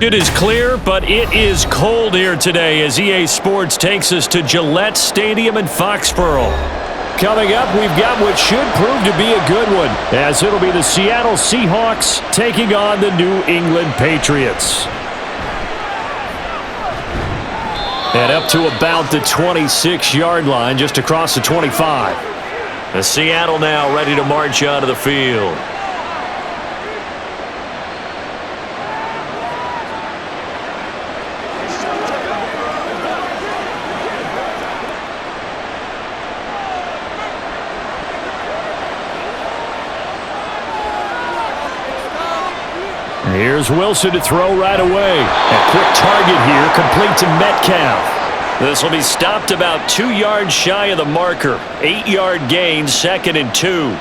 It is clear, but it is cold here today as EA Sports takes us to Gillette Stadium in Foxborough. Coming up, we've got what should prove to be a good one, as it'll be the Seattle Seahawks taking on the New England Patriots. And up to about the 26-yard line, just across the 25. And Seattle now ready to march onto the field. Here's Wilson to throw right away. A quick target here, complete to Metcalf. This will be stopped about 2 yards shy of the marker. 8-yard gain, 2nd and 2.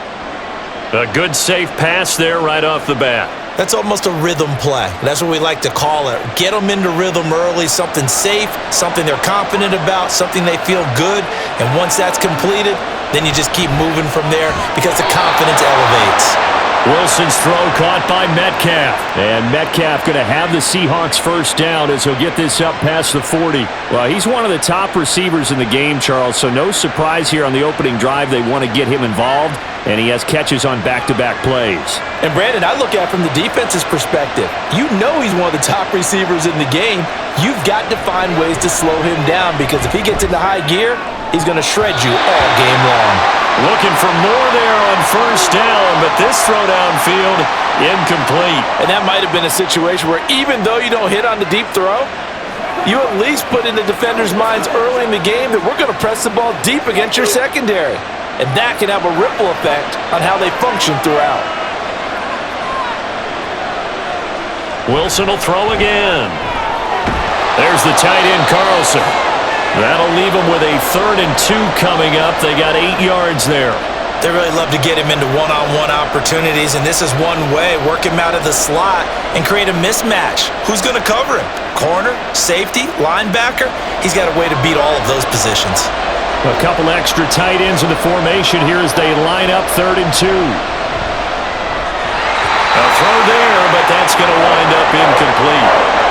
A good safe pass there right off the bat. That's almost a rhythm play. That's what we like to call it. Get them into rhythm early, something safe, something they're confident about, something they feel good. And once that's completed, then you just keep moving from there because the confidence elevates. Wilson's throw caught by Metcalf. And Metcalf going to have the Seahawks first down as he'll get this up past the 40. Well, he's one of the top receivers in the game, Charles, so no surprise here on the opening drive. They want to get him involved, and he has catches on back-to-back plays. And, Brandon, I look at it from the defense's perspective. You know he's one of the top receivers in the game. You've got to find ways to slow him down because if he gets into high gear, he's going to shred you all game long. Looking for more there on first down, but this throw downfield, incomplete. And that might have been a situation where even though you don't hit on the deep throw, you at least put in the defenders' minds early in the game that we're going to press the ball deep against your secondary. And that can have a ripple effect on how they function throughout. Wilson will throw again. There's the tight end, Carlson. That'll leave them with a 3rd and 2 coming up. They got 8 yards there. They really love to get him into one-on-one opportunities, and this is one way. Work him out of the slot and create a mismatch. Who's going to cover him? Corner, safety, linebacker? He's got a way to beat all of those positions. A couple extra tight ends in the formation here as they line up 3rd and 2. A throw there, but that's going to wind up incomplete.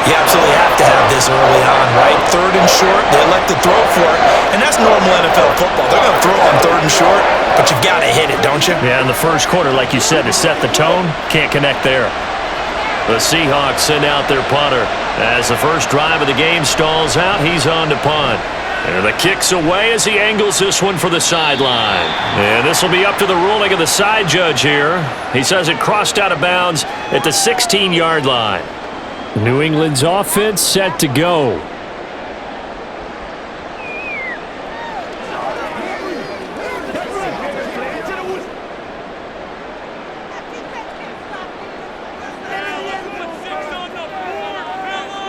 You absolutely have to have this early on, right? 3rd and short, they elect to throw for it, and that's normal NFL football. They're going to throw on 3rd and short, but you've got to hit it, don't you? Yeah, in the first quarter, like you said, to set the tone, can't connect there. The Seahawks send out their punter. As the first drive of the game stalls out, he's on to punt. And the kick's away as he angles this one for the sideline. And this will be up to the ruling of the side judge here. He says it crossed out of bounds at the 16-yard line. New England's offense set to go.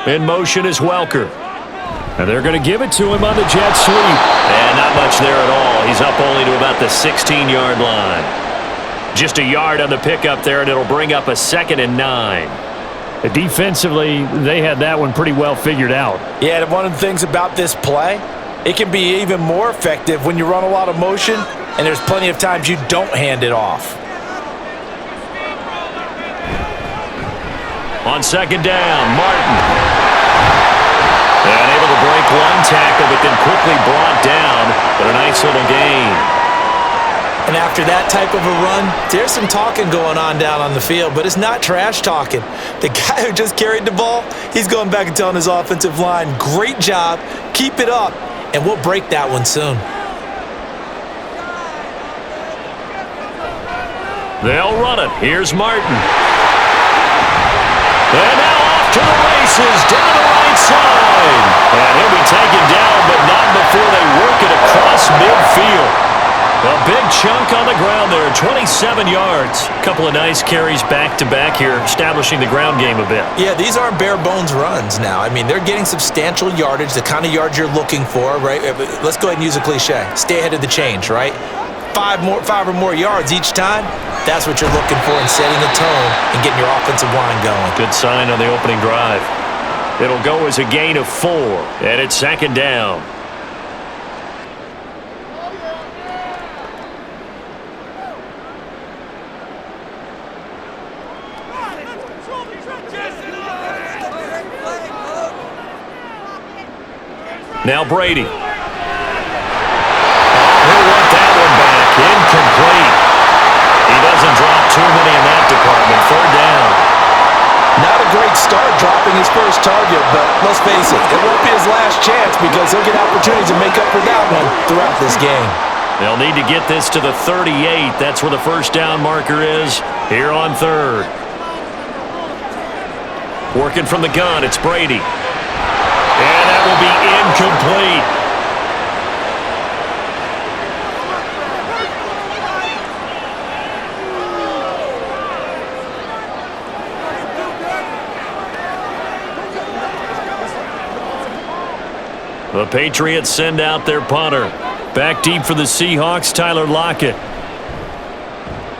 In motion is Welker. And they're going to give it to him on the jet sweep. And not much there at all. He's up only to about the 16-yard line. Just a yard on the pickup there, and it'll bring up a 2nd and 9. Defensively, they had that one pretty well figured out. Yeah, and one of the things about this play, it can be even more effective when you run a lot of motion, and there's plenty of times you don't hand it off. On 2nd down, Martin. And able to break one tackle, but then quickly brought down. But a nice little gain. And after that type of a run, there's some talking going on down on the field, but it's not trash talking. The guy who just carried the ball, he's going back and telling his offensive line, great job, keep it up, and we'll break that one soon. They'll run it. Here's Martin. And now off to the races, down the right side. And he'll be taken down, but not before they work it across midfield. A big chunk on the ground there, 27 yards. A couple of nice carries back-to-back here, establishing the ground game a bit. Yeah, these aren't bare-bones runs now. I mean, they're getting substantial yardage, the kind of yards you're looking for, right? Let's go ahead and use a cliche. Stay ahead of the change, right? 5 or more yards each time, that's what you're looking for in setting the tone and getting your offensive line going. Good sign on the opening drive. It'll go as a gain of 4, and it's 2nd down. Now Brady. He'll want that one back. Incomplete. He doesn't drop too many in that department. Third down. Not a great start dropping his first target, but let's face it, it won't be his last chance because he'll get opportunities to make up for that one throughout this game. They'll need to get this to the 38. That's where the first down marker is here on third. Working from the gun, it's Brady. And that will be incomplete. The Patriots send out their punter. Back deep for the Seahawks, Tyler Lockett.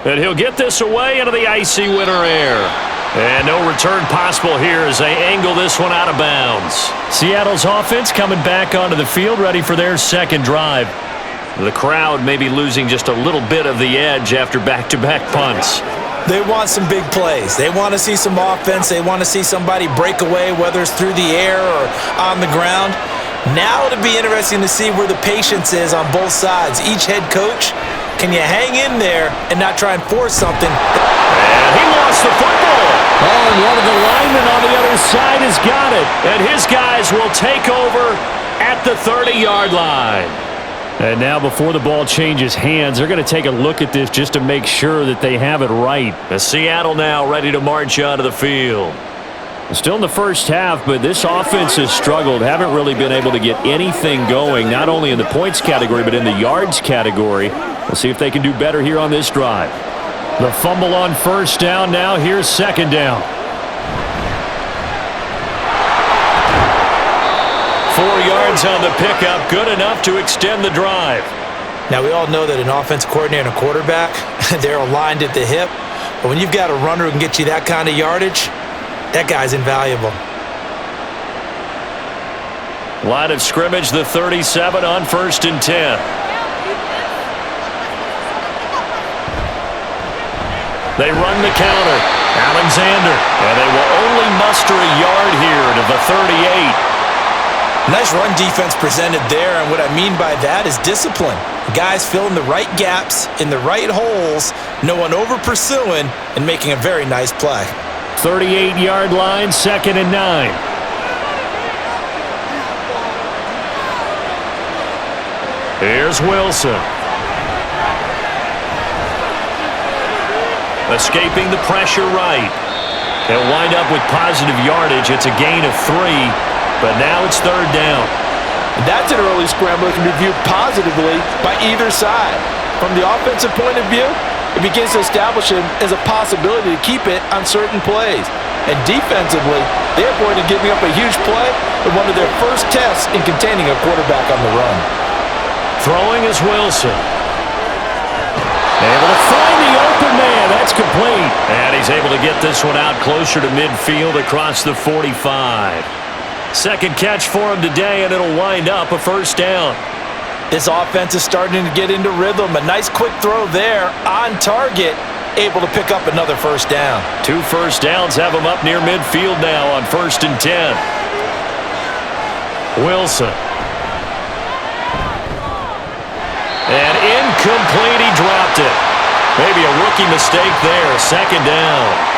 And he'll get this away into the icy winter air. And no return possible here as they angle this one out of bounds. Seattle's offense coming back onto the field, ready for their second drive. The crowd may be losing just a little bit of the edge after back-to-back punts. They want some big plays. They want to see some offense. They want to see somebody break away, whether it's through the air or on the ground. Now it'll be interesting to see where the patience is on both sides. Each head coach, can you hang in there and not try and force something? And he lost the football. Oh, and one of the linemen on the other side has got it. And his guys will take over at the 30-yard line. And now before the ball changes hands, they're going to take a look at this just to make sure that they have it right. The Seattle now ready to march onto the field. Still in the first half, but this offense has struggled. Haven't really been able to get anything going, not only in the points category, but in the yards category. We'll see if they can do better here on this drive. The fumble on first down now. Here's second down. 4 yards on the pickup. Good enough to extend the drive. Now, we all know that an offense coordinator and a quarterback, they're aligned at the hip. But when you've got a runner who can get you that kind of yardage, that guy's invaluable. Line of scrimmage, the 37 on 1st and 10. They run the counter. Alexander. And they will only muster a yard here to the 38. Nice run defense presented there, and what I mean by that is discipline. Guys filling the right gaps in the right holes, no one over pursuing, and making a very nice play. 38-yard line, 2nd and 9. Here's Wilson. Escaping the pressure right. They'll wind up with positive yardage. It's a gain of 3, but now it's 3rd down. That's an early scramble that can be viewed positively by either side. From the offensive point of view, it begins to establish him as a possibility to keep it on certain plays. And defensively, they avoided giving up a huge play in one of their first tests in containing a quarterback on the run. Throwing is Wilson. Able to find the open man. That's complete. And he's able to get this one out closer to midfield across the 45. Second catch for him today, and it'll wind up a first down. This offense is starting to get into rhythm. A nice quick throw there on target, able to pick up another first down. 2 first downs have him up near midfield now on 1st and 10. Wilson. And incomplete, he dropped it. Maybe a rookie mistake there, 2nd down.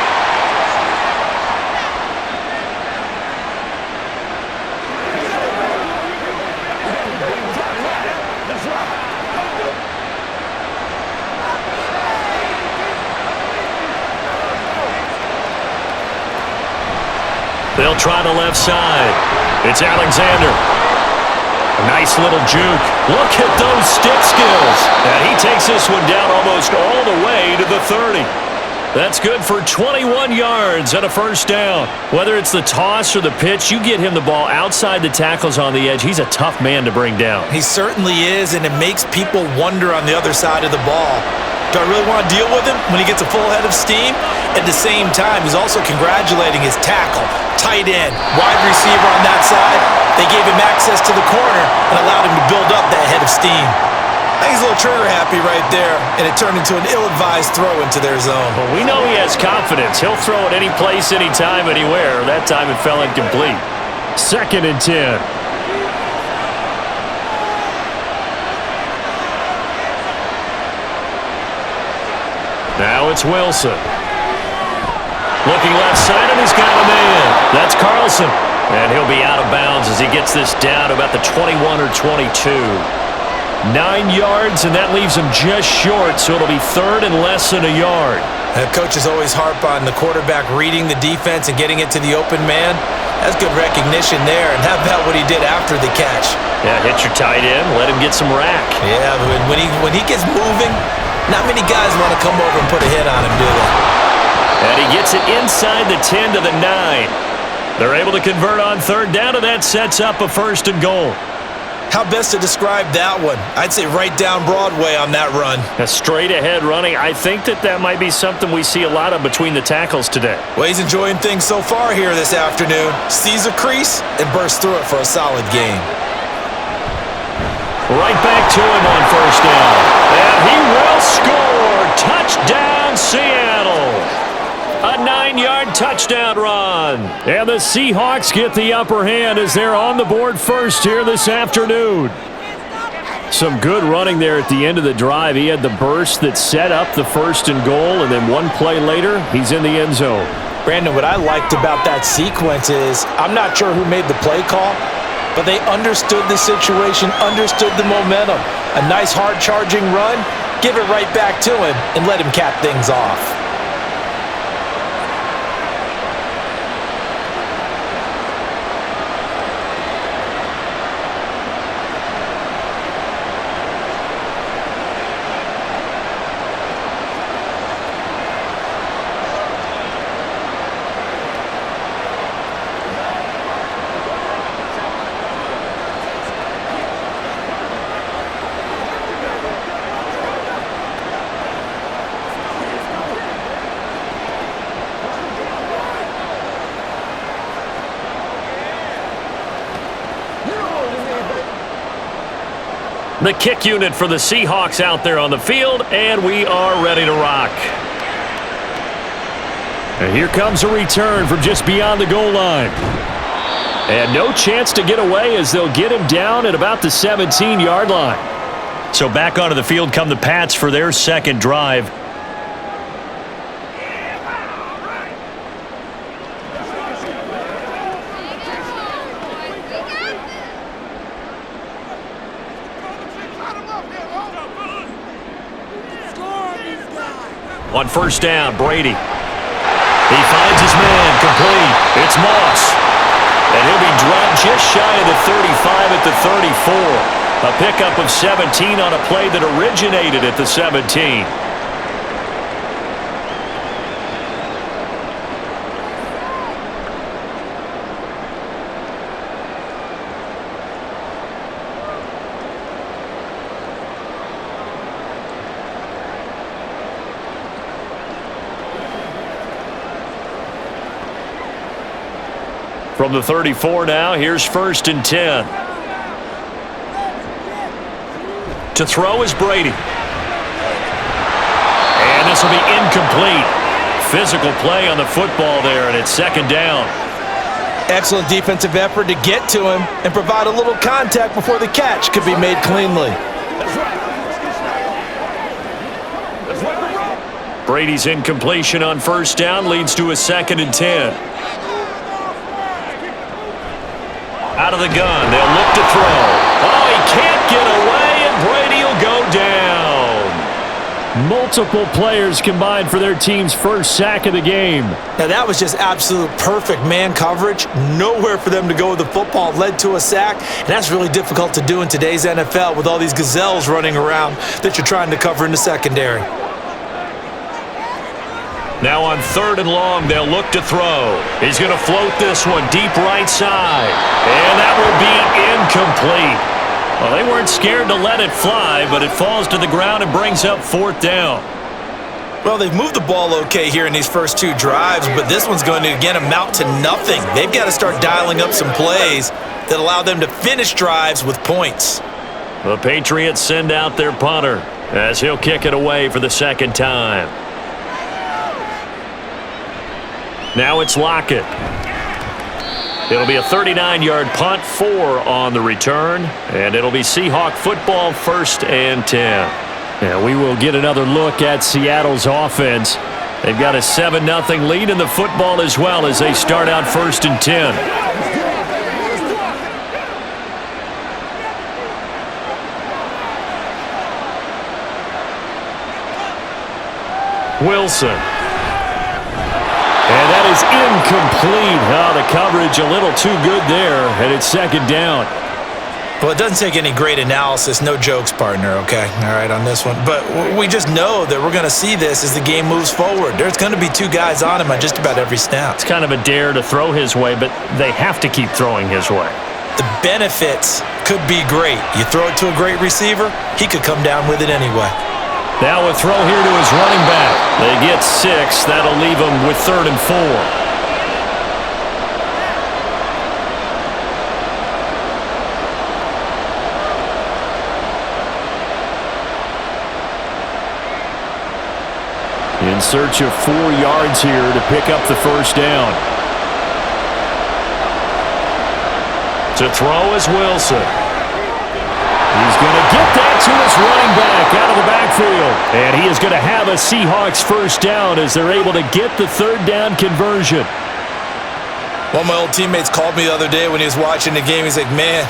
They'll try the left side. It's Alexander. A nice little juke. Look at those stick skills. And he takes this one down almost all the way to the 30. That's good for 21 yards and a first down. Whether it's the toss or the pitch, you get him the ball outside the tackles on the edge. He's a tough man to bring down. He certainly is, and it makes people wonder on the other side of the ball. Do I really want to deal with him when he gets a full head of steam? At the same time, he's also congratulating his tackle, tight end, wide receiver on that side. They gave him access to the corner and allowed him to build up that head of steam. I think he's a little trigger happy right there, and it turned into an ill-advised throw into their zone. Well, we know he has confidence. He'll throw it any place, anytime, anywhere. That time it fell incomplete. 2nd and 10. Now it's Wilson. Looking left side, and he's got a man. That's Carlson. And he'll be out of bounds as he gets this down to about the 21 or 22. 9 yards, and that leaves him just short, so it'll be third and less than a yard. Coaches always harp on the quarterback reading the defense and getting it to the open man. That's good recognition there. And how about what he did after the catch? Yeah, hit your tight end, let him get some rack. Yeah, when he gets moving, not many guys want to come over and put a hit on him, do they? And he gets it inside the 10 to the 9. They're able to convert on third down, and that sets up a first and goal. How best to describe that one? I'd say right down Broadway on that run. A straight-ahead running. I think that might be something we see a lot of between the tackles today. Well, he's enjoying things so far here this afternoon. Sees a crease and bursts through it for a solid game. Right back to him on first down. And he will score. Touchdown, Seattle. A 9-yard touchdown run. And the Seahawks get the upper hand as they're on the board first here this afternoon. Some good running there at the end of the drive. He had the burst that set up the first and goal, and then one play later, he's in the end zone. Brandon, what I liked about that sequence is I'm not sure who made the play call, but they understood the situation, understood the momentum. A nice hard-charging run, give it right back to him, and let him cap things off. The kick unit for the Seahawks out there on the field, and we are ready to rock. And here comes a return from just beyond the goal line. And no chance to get away as they'll get him down at about the 17-yard line. So back onto the field come the Pats for their second drive. On first down, Brady. He finds his man, complete. It's Moss. And he'll be dropped just shy of the 35 at the 34. A pickup of 17 on a play that originated at the 17. From the 34 now, here's first and 10. To throw is Brady. And this will be incomplete. Physical play on the football there, and it's second down. Excellent defensive effort to get to him and provide a little contact before the catch could be made cleanly. Brady's incompletion on first down leads to a second and 10. Out of the gun, they'll look to throw. Oh, he can't get away, and Brady will go down. Multiple players combined for their team's first sack of the game. Now, that was just absolute perfect man coverage. Nowhere for them to go with the football. Led to a sack, and that's really difficult to do in today's NFL with all these gazelles running around that you're trying to cover in the secondary. Now on third and long, they'll look to throw. He's going to float this one deep right side. And that will be incomplete. Well, they weren't scared to let it fly, but it falls to the ground and brings up fourth down. Well, they've moved the ball okay here in these first two drives, but this one's going to, again, amount to nothing. They've got to start dialing up some plays that allow them to finish drives with points. The Patriots send out their punter as he'll kick it away for the second time. Now it's Lockett. It'll be a 39-yard punt, 4 on the return, and it'll be Seahawk football, first and 10. Yeah, we will get another look at Seattle's offense. They've got a 7-0 lead in the football as well as they start out 1st and 10. Wilson. And that is incomplete. Oh, the coverage a little too good there, and it's 2nd down. Well, it doesn't take any great analysis. No jokes, partner, okay? All right, on this one. But we just know that we're going to see this as the game moves forward. There's going to be 2 guys on him on just about every snap. It's kind of a dare to throw his way, but they have to keep throwing his way. The benefits could be great. You throw it to a great receiver, he could come down with it anyway. Now a throw here to his running back. They get 6. That'll leave him with 3rd and 4. In search of 4 yards here to pick up the 1st down. To throw is Wilson. He's going to get that to his running back out of the backfield. And he is going to have a Seahawks 1st down as they're able to get the 3rd down conversion. One of my old teammates called me the other day when he was watching the game. He's like, man,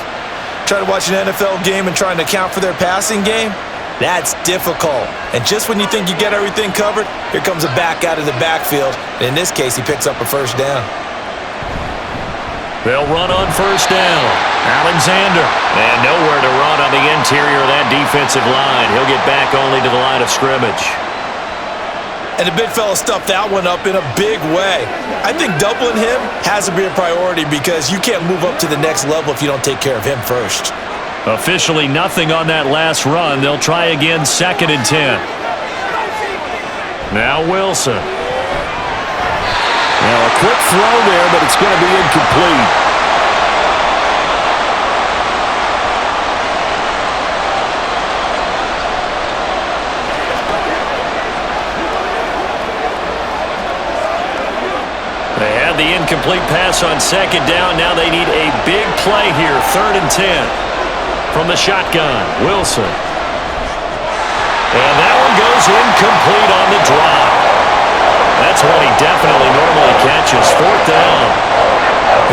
trying to watch an NFL game and trying to account for their passing game? That's difficult. And just when you think you get everything covered, here comes a back out of the backfield. And in this case, he picks up a 1st down. They'll run on 1st down. Alexander. And nowhere to run on the interior of that defensive line. He'll get back only to the line of scrimmage. And the big fella stuffed that one up in a big way. I think doubling him has to be a priority because you can't move up to the next level if you don't take care of him first. Officially nothing on that last run. They'll try again 2nd and 10. Now Wilson. Now a quick throw there, but it's going to be incomplete. They had the incomplete pass on 2nd down. Now they need a big play here. 3rd and 10. From the shotgun, Wilson. And that one goes incomplete on the drop. That's one he definitely normally catches. 4th down.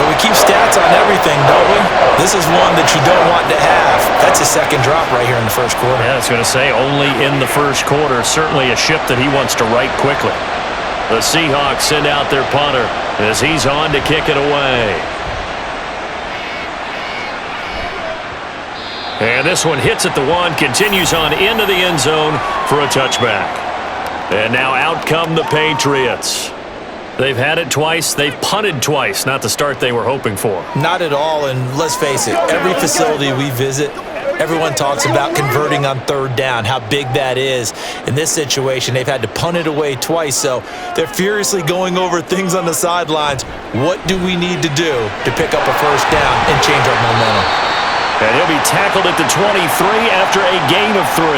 Well, we keep stats on everything, don't we? This is one that you don't want to have. That's a 2nd drop right here in the 1st quarter. Yeah, I was going to say only in the 1st quarter. Certainly a ship that he wants to right quickly. The Seahawks send out their punter as he's on to kick it away. And this one hits at the 1, continues on into the end zone for a touchback. And now out come the Patriots. They've had it twice. They've punted twice. Not the start they were hoping for. Not at all, and let's face it, every facility we visit, everyone talks about converting on 3rd down, how big that is. In this situation, they've had to punt it away twice, so they're furiously going over things on the sidelines. What do we need to do to pick up a 1st down and change our momentum? And he'll be tackled at the 23 after a gain of 3.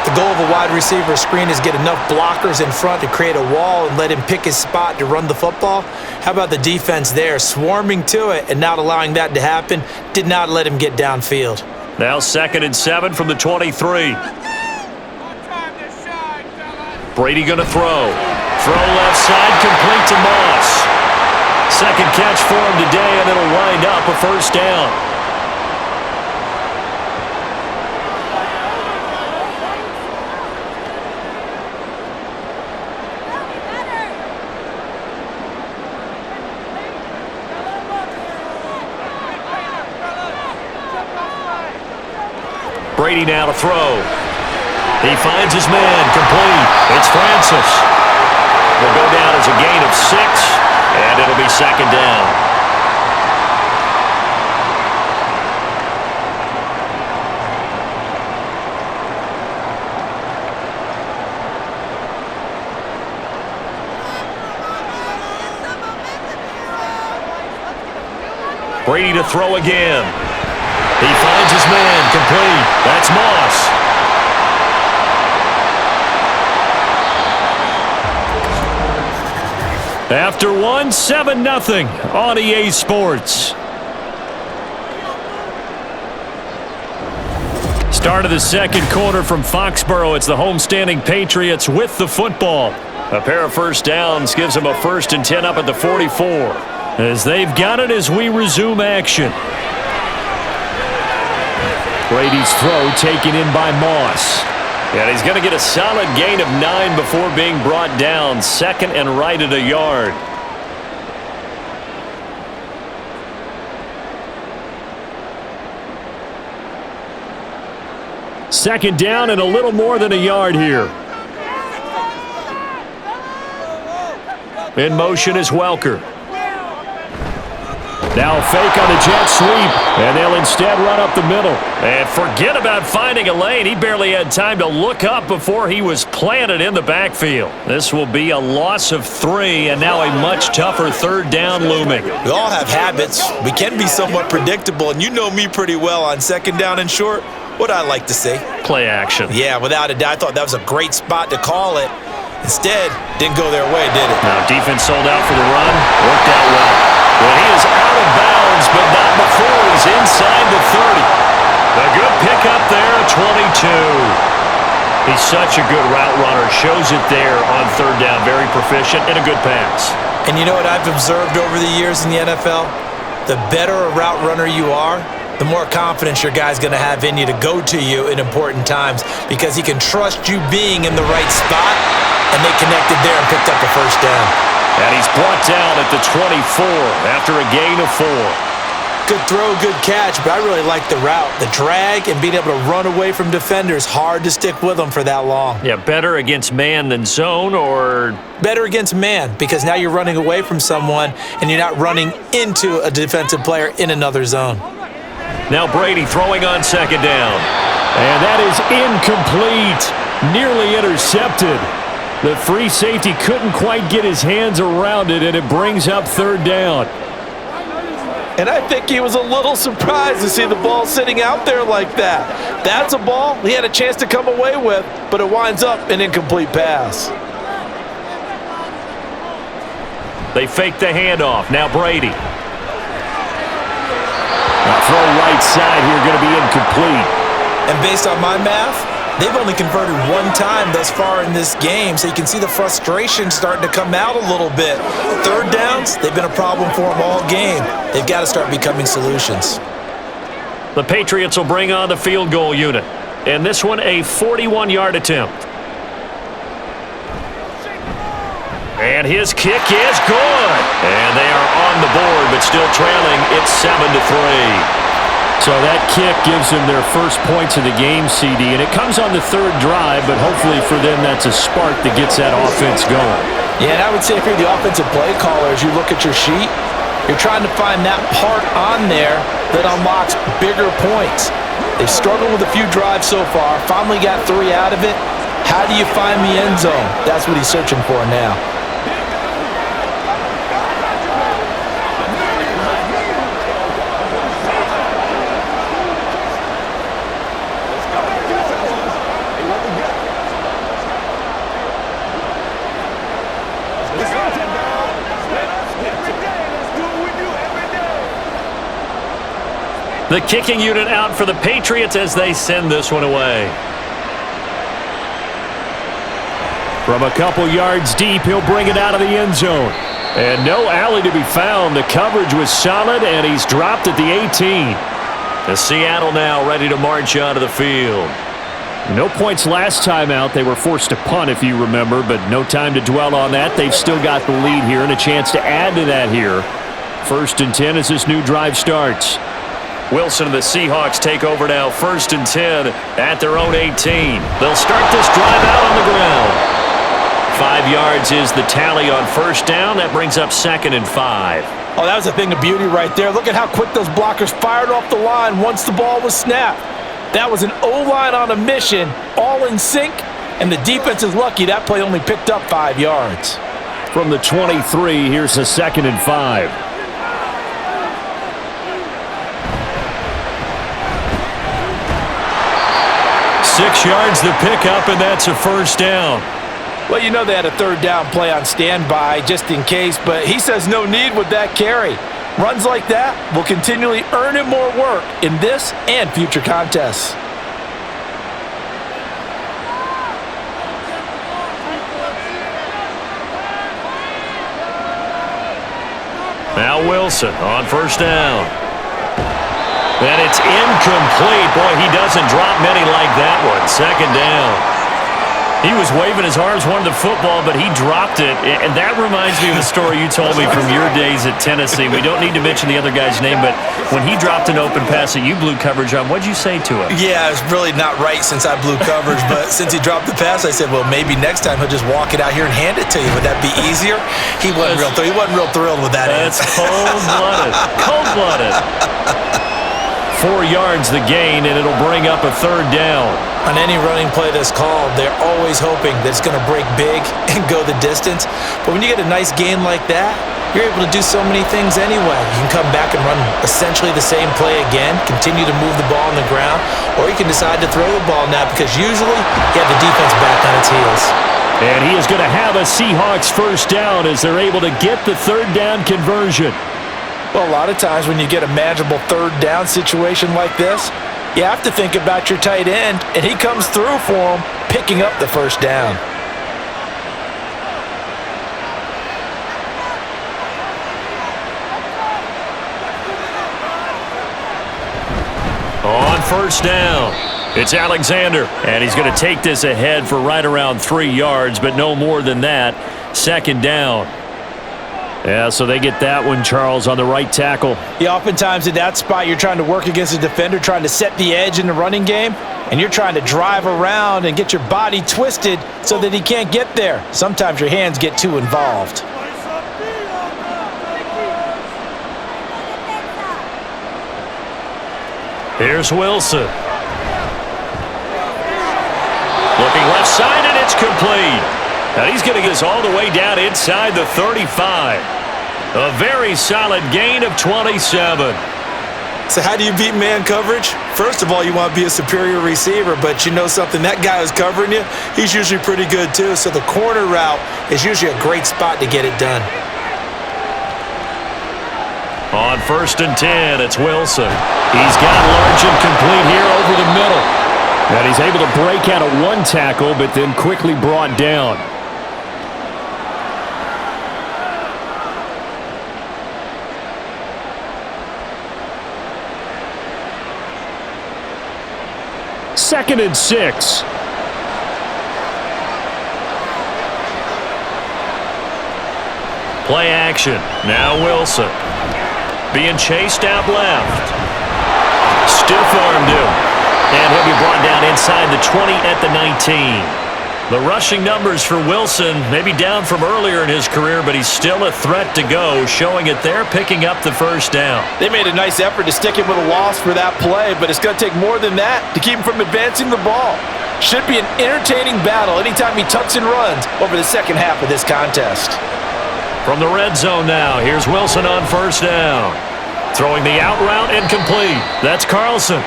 The goal of a wide receiver screen is get enough blockers in front to create a wall and let him pick his spot to run the football. How about the defense there, swarming to it and not allowing that to happen? Did not let him get downfield. Now 2nd and 7 from the 23. Brady going to throw. Throw left side, complete to Moss. 2nd catch for him today, and it'll wind up a 1st down. Brady now to throw. He finds his man, complete. It's Francis. Will go down as a gain of 6, and it'll be 2nd down. Brady to throw again. He finds his man, complete. That's Moss. After one, 7-0 on EA Sports. Start of the second quarter from Foxborough. It's the homestanding Patriots with the football. A pair of first downs gives them a 1st and 10 up at the 44. As they've got it as we resume action. Brady's throw taken in by Moss. And he's going to get a solid gain of 9 before being brought down. 2nd and right at a yard. Second down and a little more than a yard here. In motion is Welker. Now a fake on the jet sweep, and they'll instead run up the middle. And forget about finding a lane. He barely had time to look up before he was planted in the backfield. This will be a loss of 3, and now a much tougher 3rd down looming. We all have habits. We can be somewhat predictable, and you know me pretty well on 2nd down and short. What I like to see. Play action. Yeah, without a doubt. I thought that was a great spot to call it. Instead, didn't go their way, did it? Now defense sold out for the run. Worked out well. Well, he is out of bounds, but not before he's inside the 30. A good pickup there at 22. He's such a good route runner. Shows it there on 3rd down. Very proficient and a good pass. And you know what I've observed over the years in the NFL? The better a route runner you are, the more confidence your guy's going to have in you to go to you in important times because he can trust you being in the right spot, and they connected there and picked up the 1st down. And he's brought down at the 24 after a gain of 4. Good throw, good catch, but I really like the route. The drag and being able to run away from defenders, hard to stick with them for that long. Yeah, better against man than zone, or? Better against man, because now you're running away from someone and you're not running into a defensive player in another zone. Now Brady throwing on 2nd down. And that is incomplete. Nearly intercepted. The free safety couldn't quite get his hands around it, and it brings up 3rd down. And I think he was a little surprised to see the ball sitting out there like that. That's a ball he had a chance to come away with, but it winds up an incomplete pass. They fake the handoff. Now Brady. Throw right side here, going to be incomplete. And based on my math, they've only converted 1 time thus far in this game, so you can see the frustration starting to come out a little bit. 3rd downs, they've been a problem for them all game. They've got to start becoming solutions. The Patriots will bring on the field goal unit. And this one, a 41-yard attempt. And his kick is good. And they are on the board, but still trailing. It's 7-3. So that kick gives them their first points of the game, CD. And it comes on the 3rd drive, but hopefully for them that's a spark that gets that offense going. Yeah, and I would say if you're the offensive play caller, as you look at your sheet, you're trying to find that part on there that unlocks bigger points. They've struggled with a few drives so far, finally got 3 out of it. How do you find the end zone? That's what he's searching for now. The kicking unit out for the Patriots as they send this one away. From a couple yards deep, he'll bring it out of the end zone. And no alley to be found. The coverage was solid, and he's dropped at the 18. The Seattle now ready to march onto the field. No points last time out. They were forced to punt, if you remember, but no time to dwell on that. They've still got the lead here and a chance to add to that here. 1st and 10 as this new drive starts. Wilson and the Seahawks take over now, 1st and 10 at their own 18. They'll start this drive out on the ground. 5 yards is the tally on 1st down. That brings up 2nd and 5. Oh, that was a thing of beauty right there. Look at how quick those blockers fired off the line once the ball was snapped. That was an O-line on a mission, all in sync, and the defense is lucky that play only picked up 5 yards. From the 23, here's a 2nd and 5. 6 yards the pickup, and that's a 1st down. Well, you know they had a 3rd down play on standby just in case, but he says no need with that carry. Runs like that will continually earn him more work in this and future contests. Wilson on first down. And it's incomplete. Boy, he doesn't drop many like that one. Second down. He was waving his arms, wanted the football, but he dropped it. And that reminds me of a story you told me from your days at Tennessee. We don't need to mention the other guy's name, but when he dropped an open pass that you blew coverage on, what'd you say to him? Yeah, it's really not right since I blew coverage, but since he dropped the pass, I said, well, maybe next time he'll just walk it out here and hand it to you. Would that be easier? He wasn't real thrilled with that answer. That's cold-blooded. Cold-blooded. 4 yards the gain, and it'll bring up a third down. On any running play that's called, they're always hoping that it's going to break big and go the distance. But when you get a nice gain like that, you're able to do so many things anyway. You can come back and run essentially the same play again, continue to move the ball on the ground, or you can decide to throw the ball now because usually you have the defense back on its heels. And he is going to have a Seahawks first down as they're able to get the third down conversion. Well, a lot of times when you get a manageable third down situation like this, you have to think about your tight end, and he comes through for him, picking up the first down. On first down, it's Alexander, and he's going to take this ahead for right around 3 yards, but no more than that. Second down. Yeah, so they get that one, Charles, on the right tackle. Yeah, oftentimes in that spot, you're trying to work against a defender, trying to set the edge in the running game, and you're trying to drive around and get your body twisted so that he can't get there. Sometimes your hands get too involved. Here's Wilson. Looking left side, and it's complete. Now he's going to get us all the way down inside the 35. A very solid gain of 27. So how do you beat man coverage? First of all, you want to be a superior receiver, but you know something, that guy who's covering you, he's usually pretty good too. So the corner route is usually a great spot to get it done. On first and 10, it's Wilson. He's got large and complete here over the middle. And he's able to break out of one tackle, but then quickly brought down. Second and 6. Play action. Now Wilson. Being chased out left. Stiff-armed him. And he'll be brought down inside the 20 at the 19. The rushing numbers for Wilson maybe down from earlier in his career, but he's still a threat to go, showing it there, picking up the first down. They made a nice effort to stick him with a loss for that play, but it's going to take more than that to keep him from advancing the ball. Should be an entertaining battle anytime he tucks and runs over the second half of this contest. From the red zone now, here's Wilson on first down. Throwing the out route incomplete. That's Carlson.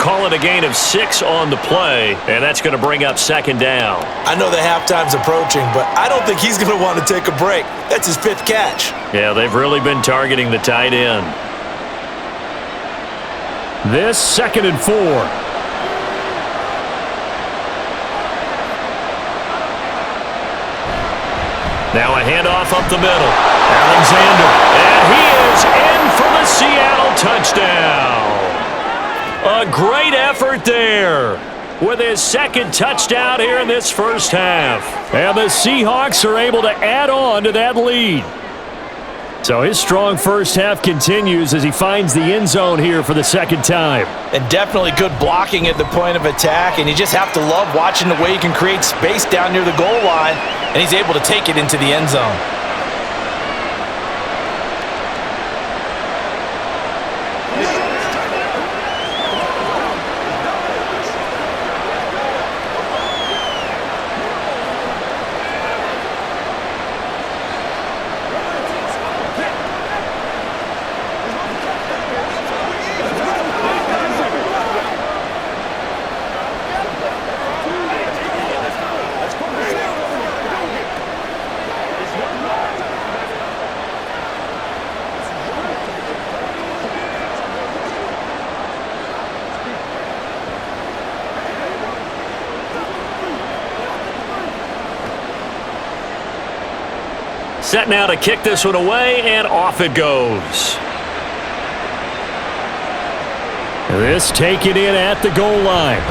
Call it a gain of 6 on the play, and that's going to bring up second down. I know the halftime's approaching, but I don't think he's going to want to take a break. That's his 5th catch. Yeah, they've really been targeting the tight end. This second and 4. Now a handoff up the middle. Alexander, and he is in for the Seattle touchdown. A great effort there with his second touchdown here in this first half. And the Seahawks are able to add on to that lead. So his strong first half continues as he finds the end zone here for the second time. And definitely good blocking at the point of attack, and you just have to love watching the way he can create space down near the goal line, and he's able to take it into the end zone. Set now to kick this one away, and off it goes. This taken in at the goal line.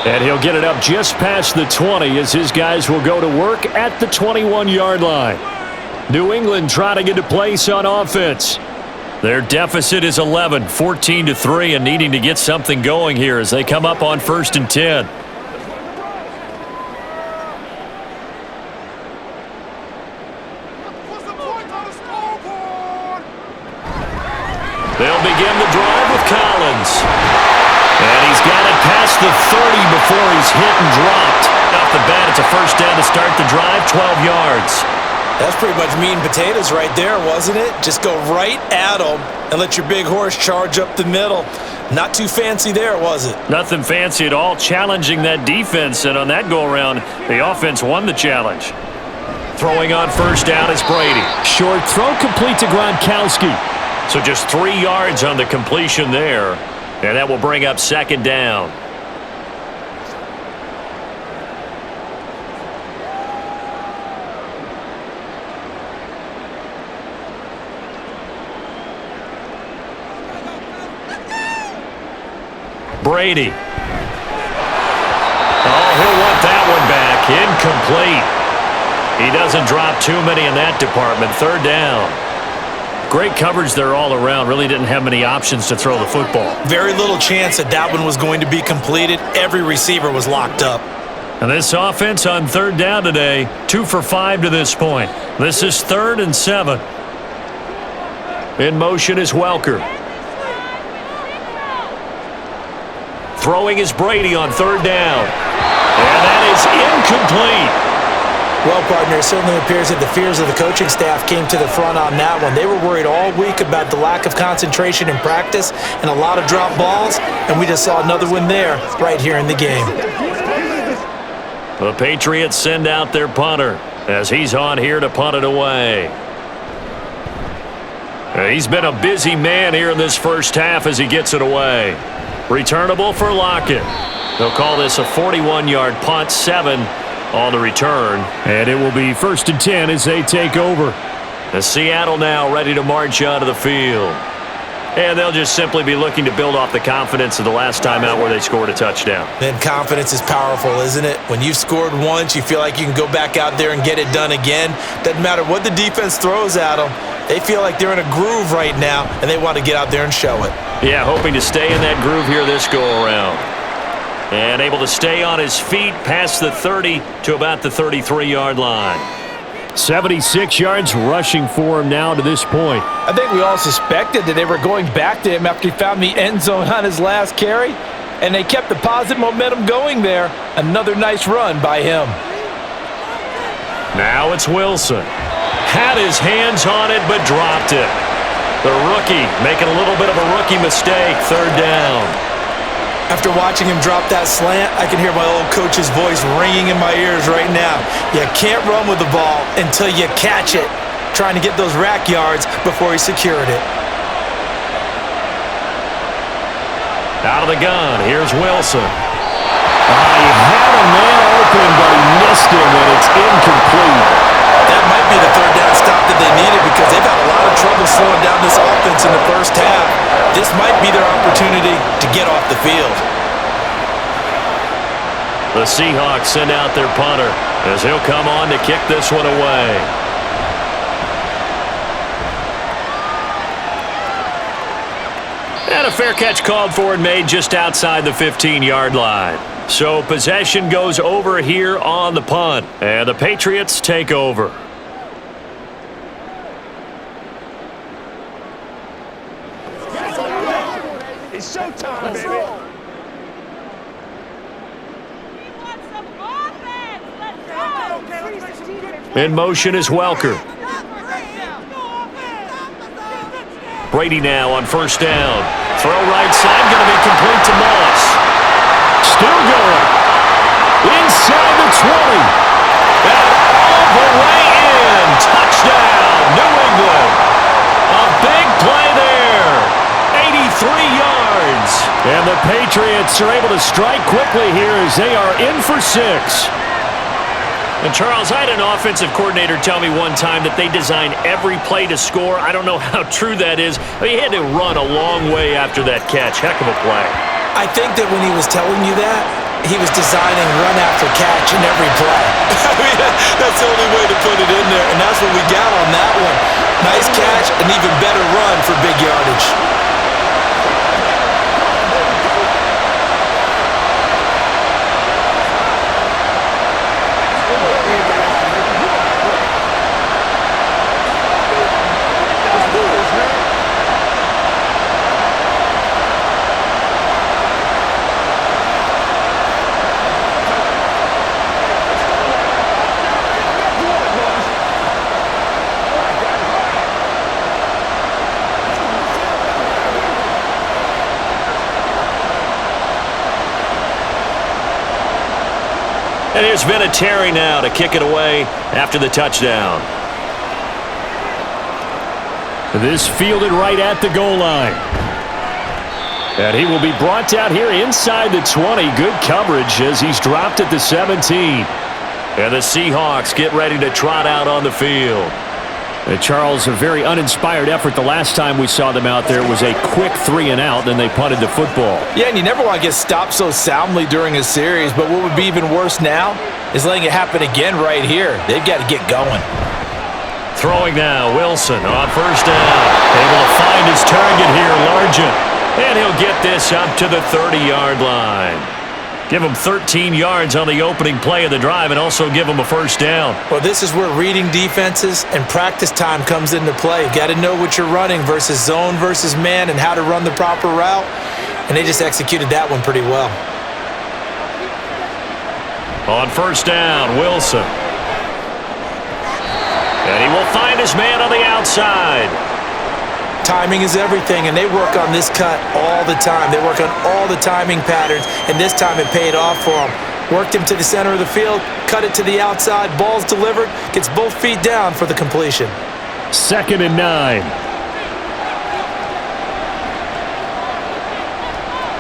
And he'll get it up just past the 20 as his guys will go to work at the 21-yard line. New England trying to get to place on offense. Their deficit is 11, 14-3, and needing to get something going here as they come up on 1st and 10. They'll begin the drive with Collins. And he's got it past the 30 before he's hit and dropped. Off the bat, it's a first down to start the drive, 12 yards. That's pretty much meat and potatoes right there, wasn't it? Just go right at them and let your big horse charge up the middle. Not too fancy there, was it? Nothing fancy at all, challenging that defense. And on that go-around, the offense won the challenge. Throwing on first down is Brady. Short throw complete to Gronkowski. So just 3 yards on the completion there. And that will bring up 2nd down. Brady. Oh, he'll want that one back. Incomplete. He doesn't drop too many in that department. 3rd down. Great coverage there all around. Really didn't have many options to throw the football. Very little chance that one was going to be completed. Every receiver was locked up. And this offense on 3rd down today, 2 for 5 to this point. This is 3rd and 7. In motion is Welker. Throwing is Brady on 3rd down. And that is incomplete. Well, partner, it certainly appears that the fears of the coaching staff came to the front on that one. They were worried all week about the lack of concentration in practice and a lot of drop balls, and we just saw another one there right here in the game. The Patriots send out their punter as he's on here to punt it away. He's been a busy man here in this first half as he gets it away. Returnable for Lockett. They'll call this a 41-yard punt, 7 on the return. And it will be 1st and 10 as they take over. The Seattle now ready to march onto the field. And they'll just simply be looking to build off the confidence of the last time out where they scored a touchdown. Then confidence is powerful, isn't it? When you've scored once, you feel like you can go back out there and get it done again. Doesn't matter what the defense throws at them. They feel like they're in a groove right now, and they want to get out there and show it. Yeah, hoping to stay in that groove here this go-around. And able to stay on his feet past the 30 to about the 33-yard line. 76 yards rushing for him now to this point. I think we all suspected that they were going back to him after he found the end zone on his last carry, and they kept the positive momentum going there. Another nice run by him. Now it's Wilson. Had his hands on it, but dropped it. The rookie making a little bit of a rookie mistake. 3rd down. After watching him drop that slant, I can hear my old coach's voice ringing in my ears right now. You can't run with the ball until you catch it. Trying to get those rack yards before he secured it. Out of the gun, here's Wilson. He had a man open, but he missed him, and it's incomplete. That might be the 3rd down stop that they needed because they've had a lot of trouble slowing down this offense in the first half. This might be their opportunity to get off the field. The Seahawks send out their punter as he'll come on to kick this one away. And a fair catch called for and made just outside the 15-yard line. So possession goes over here on the punt, and the Patriots take over. It's showtime, baby. In motion is Welker. Brady now on 1st down. Throw right side, going to be complete to Moss. Still going. Inside the 20. And all the way in. Touchdown, New England. A big play there. 83 yards. And the Patriots are able to strike quickly here as they are in for 6. And Charles, I had an offensive coordinator tell me one time that they design every play to score. I don't know how true that is. He had to run a long way after that catch. Heck of a play. I think that when he was telling you that, he was designing run after catch in every play. I mean, that's the only way to put it in there, and that's what we got on that one. Nice catch, an even better run for big yardage. And there's been a Terry now to kick it away after the touchdown. This fielded right at the goal line. And he will be brought down here inside the 20. Good coverage as he's dropped at the 17. And the Seahawks get ready to trot out on the field. Charles, a very uninspired effort. The last time we saw them out there was a quick 3-and-out, then they punted the football. Yeah, and you never want to get stopped so soundly during a series, but what would be even worse now is letting it happen again right here. They've got to get going. Throwing now, Wilson on first down. Able to find his target here, Largent. And he'll get this up to the 30-yard line. Give him 13 yards on the opening play of the drive and also give him a first down. Well, this is where reading defenses and practice time comes into play. You've got to know what you're running versus zone versus man and how to run the proper route. And they just executed that one pretty well. On first down, Wilson. And he will find his man on the outside. Timing is everything, and they work on this cut all the time. They work on all the timing patterns, and this time it paid off for them. Worked him to the center of the field, cut it to the outside, ball's delivered, gets both feet down for the completion. 2nd and 9.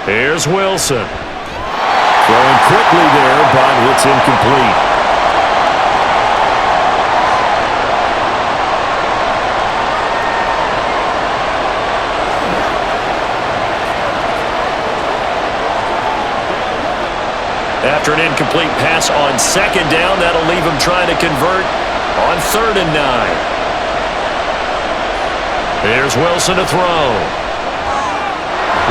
Here's Wilson. Throwing quickly there, but it's incomplete. After an incomplete pass on 2nd down, that'll leave him trying to convert on 3rd and 9. Here's Wilson to throw.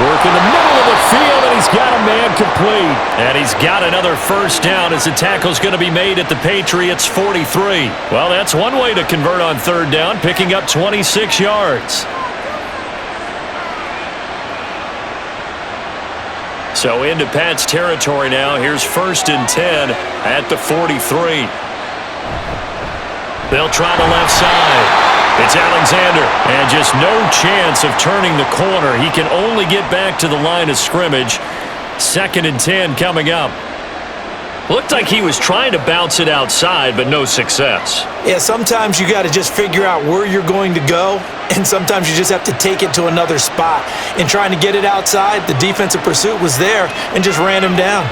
Work in the middle of the field, and he's got a man complete. And he's got another first down as the tackle's going to be made at the Patriots' 43. Well, that's one way to convert on 3rd down, picking up 26 yards. So into Pat's territory now. Here's 1st and 10 at the 43. They'll try the left side. It's Alexander, and just no chance of turning the corner. He can only get back to the line of scrimmage. 2nd and 10 coming up. Looked like he was trying to bounce it outside, but no success. Yeah, sometimes you got to just figure out where you're going to go, and sometimes you just have to take it to another spot. In trying to get it outside, the defensive pursuit was there and just ran him down.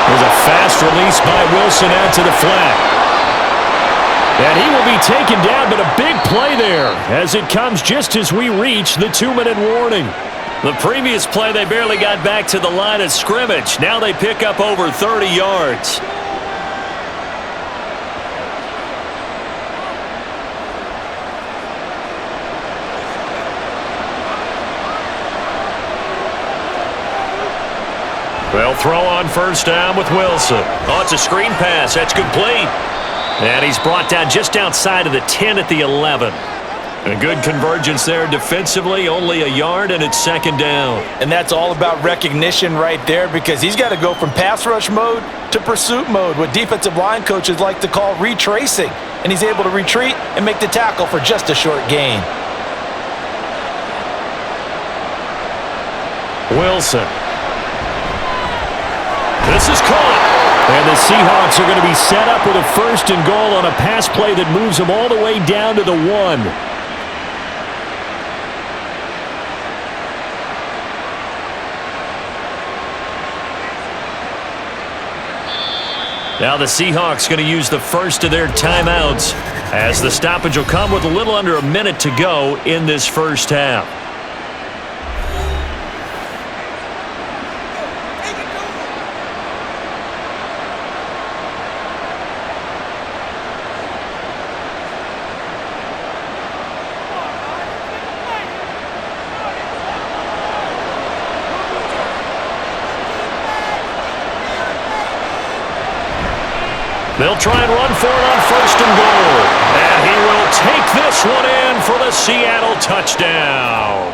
There's a fast release by Wilson out to the flat. And he will be taken down, but a big play there as it comes just as we reach the 2-minute warning. The previous play, they barely got back to the line of scrimmage. Now they pick up over 30 yards. They'll throw on first down with Wilson. Oh, it's a screen pass. That's complete. And he's brought down just outside of the 10 at the 11. A good convergence there defensively, only a yard, and it's 2nd down. And that's all about recognition right there, because he's got to go from pass rush mode to pursuit mode, what defensive line coaches like to call retracing. And he's able to retreat and make the tackle for just a short gain. Wilson. This is caught. And the Seahawks are going to be set up with a 1st and goal on a pass play that moves them all the way down to the 1. Now the Seahawks going to use the first of their timeouts as the stoppage will come with a little under a minute to go in this first half. They'll try and run for it on first and goal. And he will take this one in for the Seattle touchdown.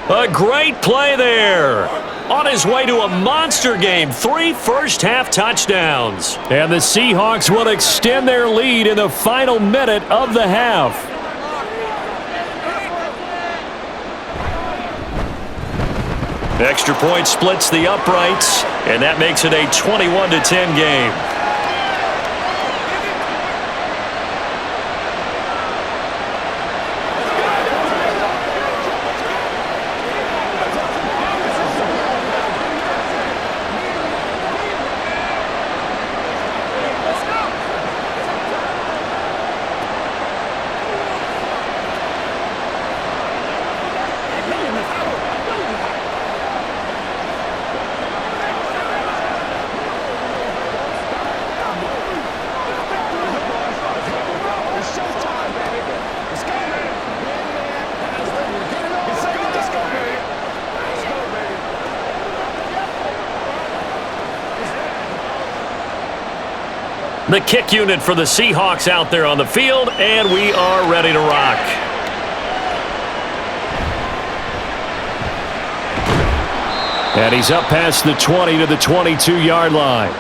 A great play there. On his way to a monster game, 3 first-half touchdowns. And the Seahawks will extend their lead in the final minute of the half. Extra point splits the uprights, and that makes it a 21-10 game. The kick unit for the Seahawks out there on the field, and we are ready to rock. And he's up past the 20 to the 22-yard line.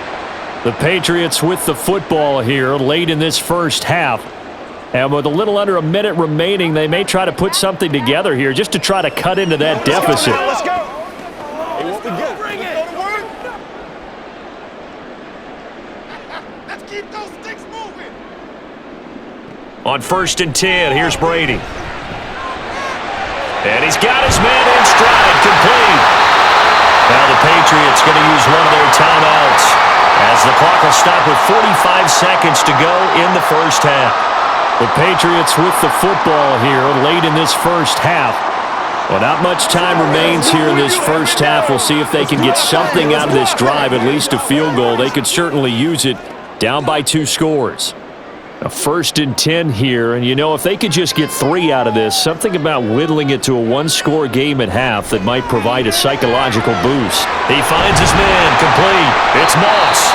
The Patriots with the football here late in this first half. And with a little under a minute remaining, they may try to put something together here just to try to cut into that deficit. Let's go. Hey, what we get? Bring it. Go to work. Let's keep those sticks moving. On first and 10, here's Brady. And he's got his man in stride, complete. Now the Patriots going to use one of their timeouts as the clock will stop with 45 seconds to go in the first half. The Patriots with the football here late in this first half. Well, not much time remains here in this first half. We'll see if they can get something out of this drive, at least a field goal. They could certainly use it down by 2 scores. A first and 10 here, and you know, if they could just get 3 out of this, something about whittling it to a 1-score game at half that might provide a psychological boost. He finds his man, complete. It's Moss.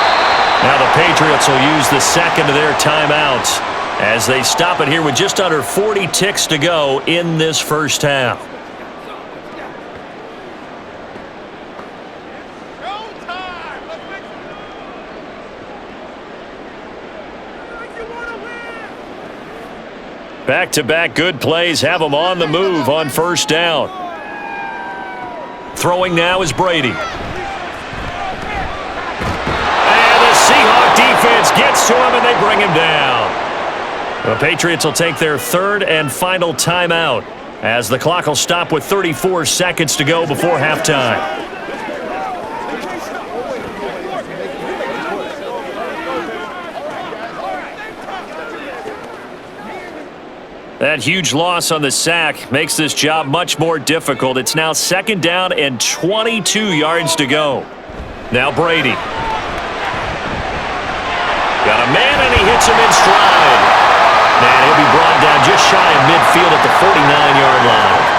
Now the Patriots will use the second of their timeouts as they stop it here with just under 40 ticks to go in this first half. Back-to-back good plays have them on the move on first down. Throwing now is Brady. And the Seahawks defense gets to him and they bring him down. The Patriots will take their third and final timeout as the clock will stop with 34 seconds to go before halftime. That huge loss on the sack makes this job much more difficult. It's now second down and 22 yards to go. Now Brady. Got a man and he hits him in stride. And he'll be brought down just shy of midfield at the 49-yard line.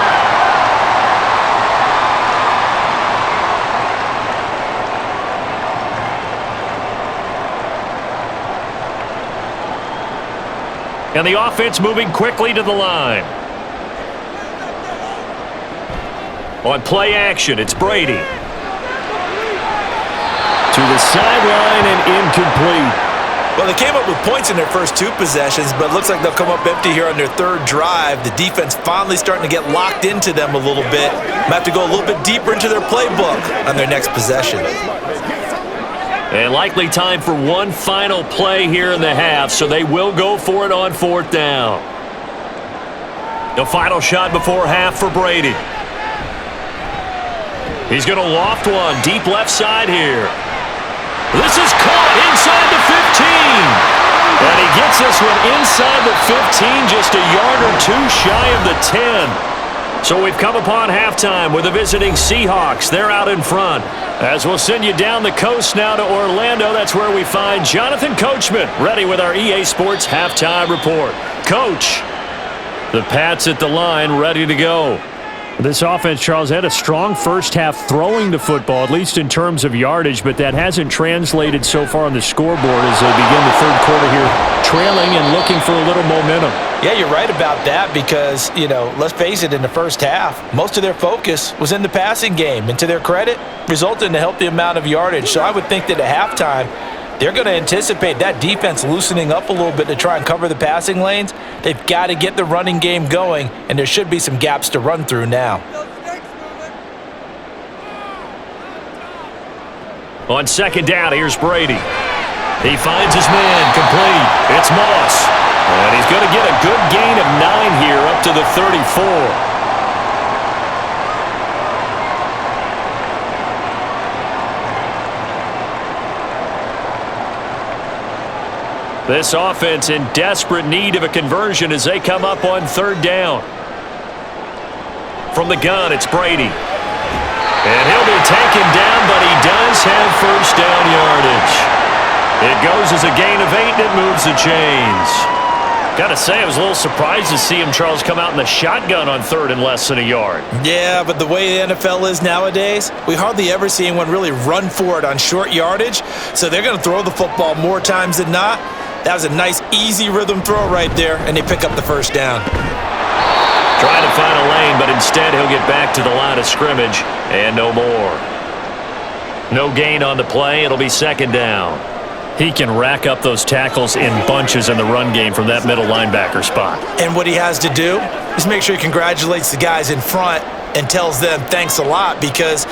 And the offense moving quickly to the line. On play action, it's Brady. To the sideline and incomplete. Well, they came up with points in their first 2 possessions, but it looks like they'll come up empty here on their third drive. The defense finally starting to get locked into them a little bit. Might have to go a little bit deeper into their playbook on their next possession. And likely time for one final play here in the half, so they will go for it on fourth down. The final shot before half for Brady. He's going to loft one deep left side here. This is caught inside the this one inside the 15, just a yard or two shy of the 10. So we've come upon halftime with the visiting Seahawks. They're out in front. As we'll send you down the coast now to Orlando, that's where we find Jonathan Coachman, ready with our EA Sports Halftime Report. Coach, the Pats at the line, ready to go. This offense, Charles, had a strong first half throwing the football, at least in terms of yardage, but that hasn't translated so far on the scoreboard as they begin the third quarter here, trailing and looking for a little momentum. Yeah, you're right about that because, let's face it, in the first half, most of their focus was in the passing game. And to their credit, resulted in a healthy amount of yardage. So I would think that at halftime, they're going to anticipate that defense loosening up a little bit to try and cover the passing lanes. They've got to get the running game going, and there should be some gaps to run through now. On second down, here's Brady. He finds his man, complete. It's Moss. And he's going to get a good gain of 9 here up to the 34. This offense in desperate need of a conversion as they come up on third down. From the gun, it's Brady. And he'll be taken down, but he does have first down yardage. It goes as a gain of 8, and it moves the chains. Got to say, I was a little surprised to see him, Charles, come out in the shotgun on third and less than a yard. Yeah, but the way the NFL is nowadays, we hardly ever see anyone really run for it on short yardage. So they're going to throw the football more times than not. That was a nice, easy rhythm throw right there, and they pick up the first down. Trying to find a lane, but instead he'll get back to the line of scrimmage, and no more. No gain on the play. It'll be second down. He can rack up those tackles in bunches in the run game from that middle linebacker spot. And what he has to do is make sure he congratulates the guys in front and tells them thanks a lot, because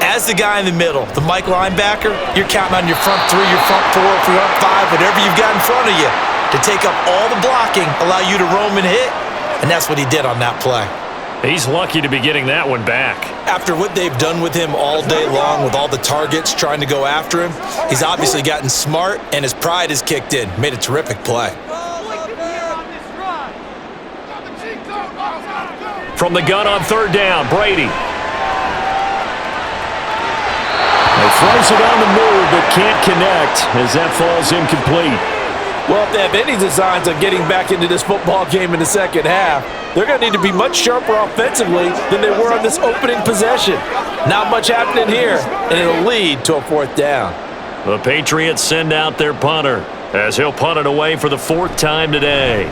as the guy in the middle, the Mike linebacker, you're counting on your front 3, your front 4, front 5, whatever you've got in front of you to take up all the blocking, allow you to roam and hit, and that's what he did on that play. He's lucky to be getting that one back. After what they've done with him all day long with all the targets trying to go after him, he's obviously gotten smart, and his pride has kicked in. Made a terrific play. From the gun on third down, Brady. He throws it on the move, but can't connect as that falls incomplete. Well, if they have any designs on getting back into this football game in the second half, they're going to need to be much sharper offensively than they were on this opening possession. Not much happening here, and it'll lead to a fourth down. The Patriots send out their punter as he'll punt it away for the 4th time today.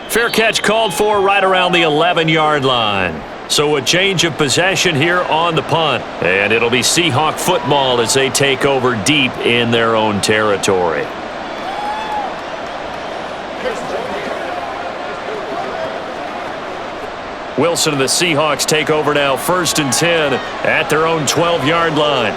Fair catch called for right around the 11-yard line. So a change of possession here on the punt. And it'll be Seahawk football as they take over deep in their own territory. Wilson and the Seahawks take over now, 1st and 10 at their own 12-yard line.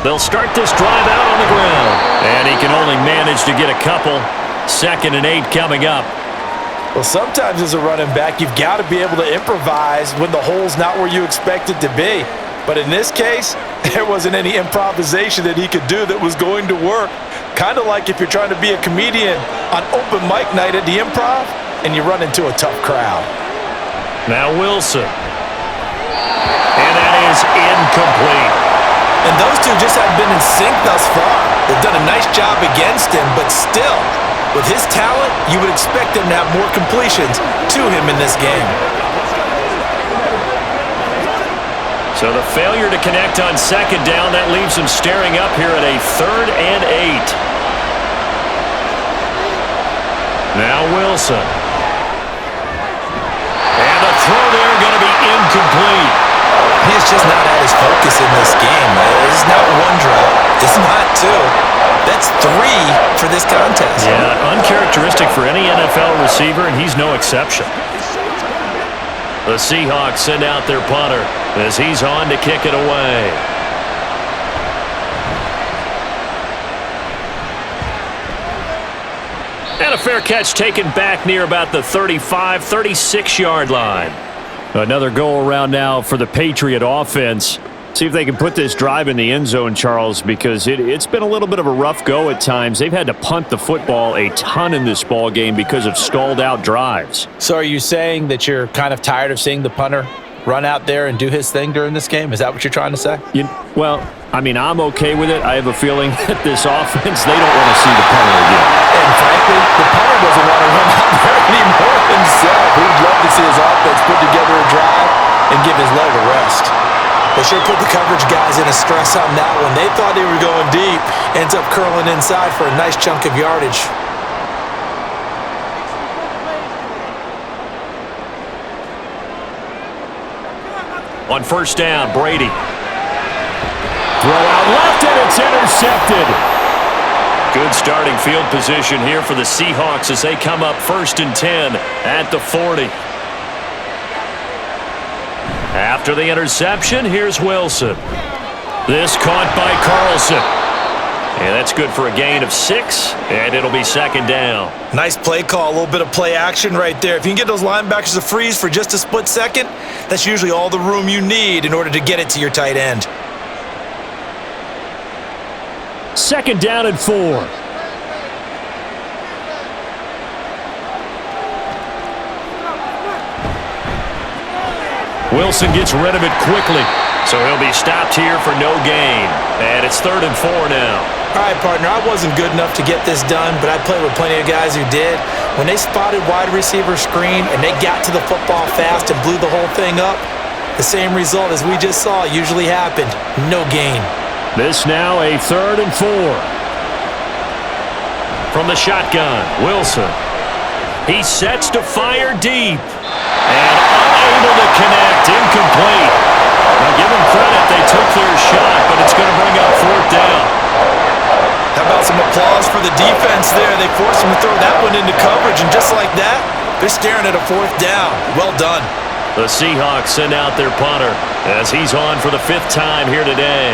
They'll start this drive out on the ground. And he can only manage to get a couple. 2nd and 8 coming up. Well, sometimes as a running back, you've got to be able to improvise when the hole's not where you expect it to be. But in this case, there wasn't any improvisation that he could do that was going to work. Kind of like if you're trying to be a comedian on open mic night at the Improv and you run into a tough crowd. Now Wilson. And that is incomplete. And those two just haven't been in sync thus far. They've done a nice job against him, but still, with his talent, you would expect him to have more completions to him in this game. So the failure to connect on 2nd down, that leaves him staring up here at a 3rd and 8. Now Wilson. And the throw there going to be incomplete. He is just not at his focus in this game. It's not one drop. It's not two. That's 3 for this contest. Yeah, uncharacteristic for any NFL receiver, and he's no exception. The Seahawks send out their punter as he's on to kick it away. And a fair catch taken back near about the 35, 36-yard line. Another go around now for the Patriot offense. See if they can put this drive in the end zone, Charles, because it's been a little bit of a rough go at times. They've had to punt the football a ton in this ball game because of stalled out drives. So are you saying that you're kind of tired of seeing the punter run out there and do his thing during this game? Is that what you're trying to say? Well, I mean, I'm okay with it. I have a feeling that this offense, they don't want to see the punter again. And frankly, the punter doesn't want to run out there anymore himself. He'd love to see his offense put together a drive and give his leg a rest. They sure put the coverage guys in a stress on that one. They thought they were going deep. Ends up curling inside for a nice chunk of yardage. On first down, Brady. Throw out left, and it's intercepted. Good starting field position here for the Seahawks as they come up 1st and 10 at the 40. After the interception, here's Wilson. This caught by Carlson. And that's good for a gain of 6, and it'll be 2nd down. Nice play call, a little bit of play action right there. If you can get those linebackers to freeze for just a split second, that's usually all the room you need in order to get it to your tight end. 2nd down and 4. Wilson gets rid of it quickly, so he'll be stopped here for no gain. And it's 3rd and 4 now. All right, partner, I wasn't good enough to get this done, but I played with plenty of guys who did. When they spotted wide receiver screen and they got to the football fast and blew the whole thing up, the same result as we just saw usually happened. No gain. This now a 3rd and 4. From the shotgun, Wilson. He sets to fire deep. And unable to connect, incomplete. Now give them credit, they took their shot, but it's going to bring up 4th down. How about some applause for the defense there? They forced him to throw that one into coverage, and just like that, they're staring at a 4th down. Well done. The Seahawks send out their punter as he's on for the 5th time here today.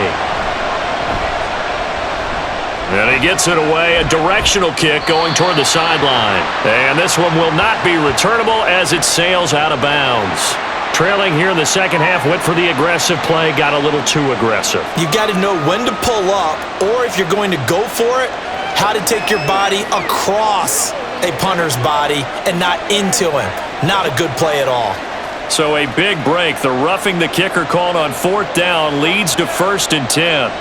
And he gets it away, a directional kick going toward the sideline. And this one will not be returnable as it sails out of bounds. Trailing here in the second half, went for the aggressive play, got a little too aggressive. You got to know when to pull up, or if you're going to go for it, how to take your body across a punter's body and not into him. Not a good play at all. So a big break. The roughing the kicker called on 4th down leads to 1st and 10.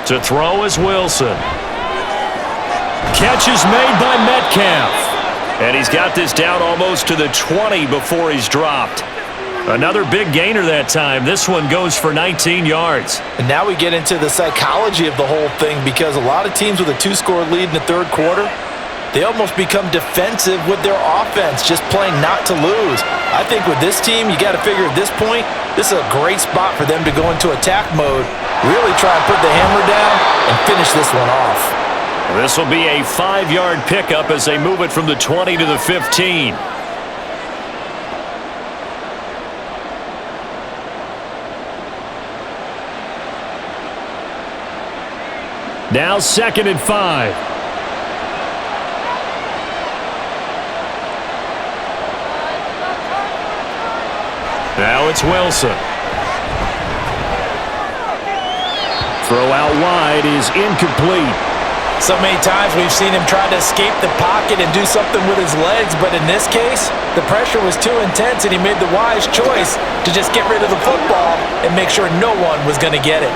To throw is Wilson. Catch is made by Metcalf. And he's got this down almost to the 20 before he's dropped. Another big gainer that time. This one goes for 19 yards. And now we get into the psychology of the whole thing, because a lot of teams with a 2-score lead in the 3rd quarter, they almost become defensive with their offense, just playing not to lose. I think with this team, you got to figure at this point, this is a great spot for them to go into attack mode, really try and put the hammer down and finish this one off. This will be a 5-yard pickup as they move it from the 20 to the 15. Now 2nd and 5. Now it's Wilson. Throw out wide is incomplete. So many times we've seen him try to escape the pocket and do something with his legs, but in this case, the pressure was too intense and he made the wise choice to just get rid of the football and make sure no one was going to get it.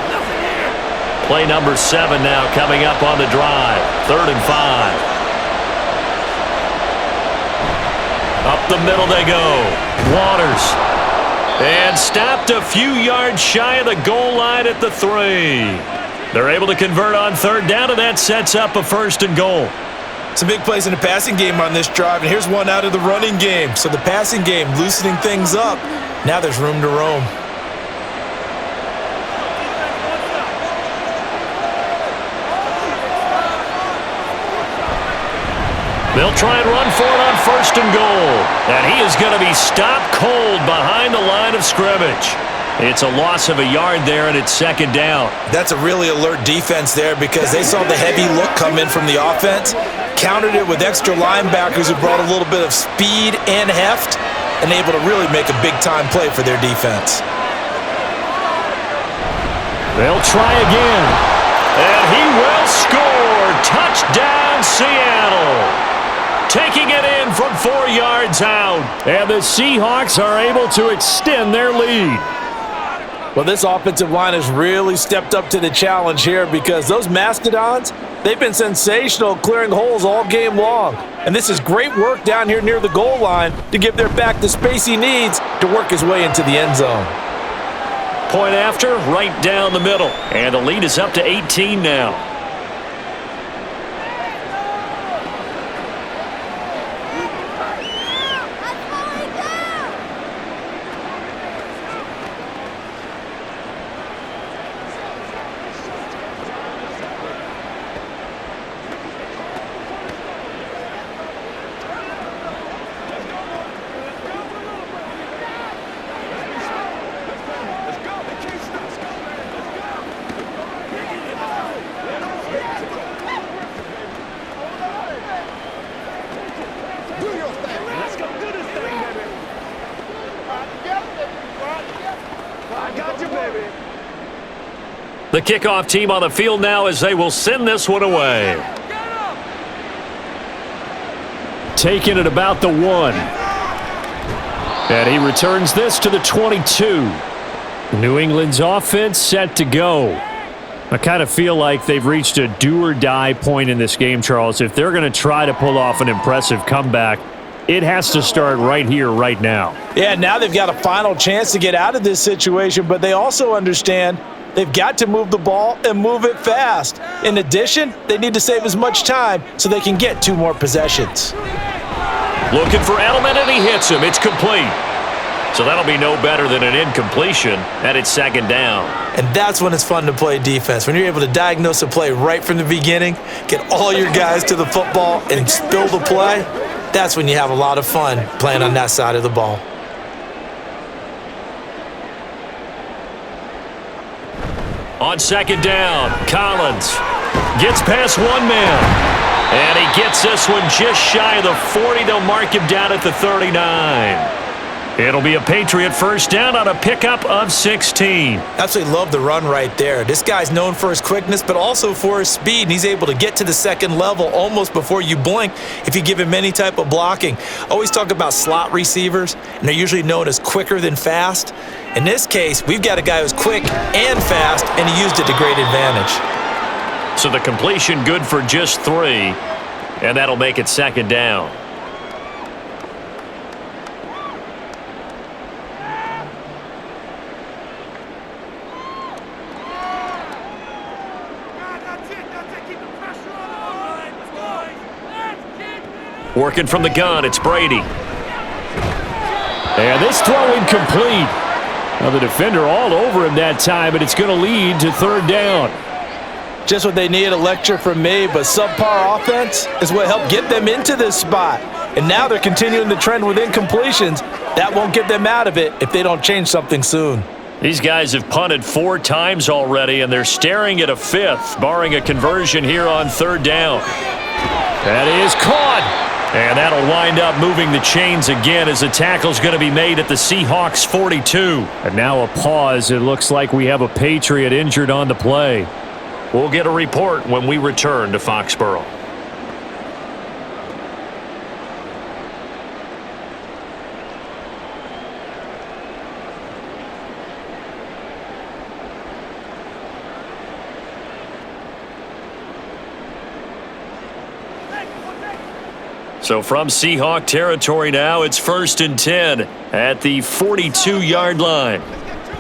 Play number 7 now coming up on the drive. 3rd and 5. Up the middle they go. Waters. And stopped a few yards shy of the goal line at the 3. They're able to convert on 3rd down, and that sets up a 1st and goal. Some big plays in the passing game on this drive, and here's one out of the running game. So the passing game loosening things up. Now there's room to roam. They'll try and run for it on 1st and goal. And he is going to be stopped cold behind the line of scrimmage. It's a loss of a yard there, and it's 2nd down. That's a really alert defense there, because they saw the heavy look come in from the offense, countered it with extra linebackers who brought a little bit of speed and heft, and able to really make a big-time play for their defense. They'll try again. And he will score. Touchdown, Seattle. Taking it in from 4 yards out. And the Seahawks are able to extend their lead. Well, this offensive line has really stepped up to the challenge here because those Mastodons, they've been sensational clearing holes all game long. And this is great work down here near the goal line to give their back the space he needs to work his way into the end zone. Point after, right down the middle. And the lead is up to 18 now. The kickoff team on the field now as they will send this one away. Taking it about the 1. And he returns this to the 22. New England's offense set to go. I kind of feel like they've reached a do-or-die point in this game, Charles. If they're going to try to pull off an impressive comeback, it has to start right here, right now. Yeah, now they've got a final chance to get out of this situation, but they also understand they've got to move the ball and move it fast. In addition, they need to save as much time so they can get 2 more possessions. Looking for Edelman, and he hits him. It's complete. So that'll be no better than an incompletion, and it's 2nd down. And that's when it's fun to play defense. When you're able to diagnose a play right from the beginning, get all your guys to the football, and spill the play, that's when you have a lot of fun playing on that side of the ball. On 2nd down, Collins gets past 1 man. And he gets this one just shy of the 40. They'll mark him down at the 39. It'll be a Patriot first down on a pickup of 16. Absolutely love the run right there. This guy's known for his quickness, but also for his speed. And he's able to get to the 2nd level almost before you blink if you give him any type of blocking. Always talk about slot receivers, and they're usually known as quicker than fast. In this case, we've got a guy who's quick and fast, and he used it to great advantage. So the completion good for just 3, and that'll make it 2nd down. Working from the gun, it's Brady. And this throw incomplete. Now the defender all over him that time, but it's going to lead to 3rd down. Just what they need, a lecture from me, but subpar offense is what helped get them into this spot. And now they're continuing the trend with incompletions. That won't get them out of it if they don't change something soon. These guys have punted 4 times already, and they're staring at a 5th, barring a conversion here on 3rd down. That is caught. And that'll wind up moving the chains again as the tackle's going to be made at the Seahawks 42. And now a pause. It looks like we have a Patriot injured on the play. We'll get a report when we return to Foxborough. So from Seahawk territory now, it's 1st and 10 at the 42-yard line.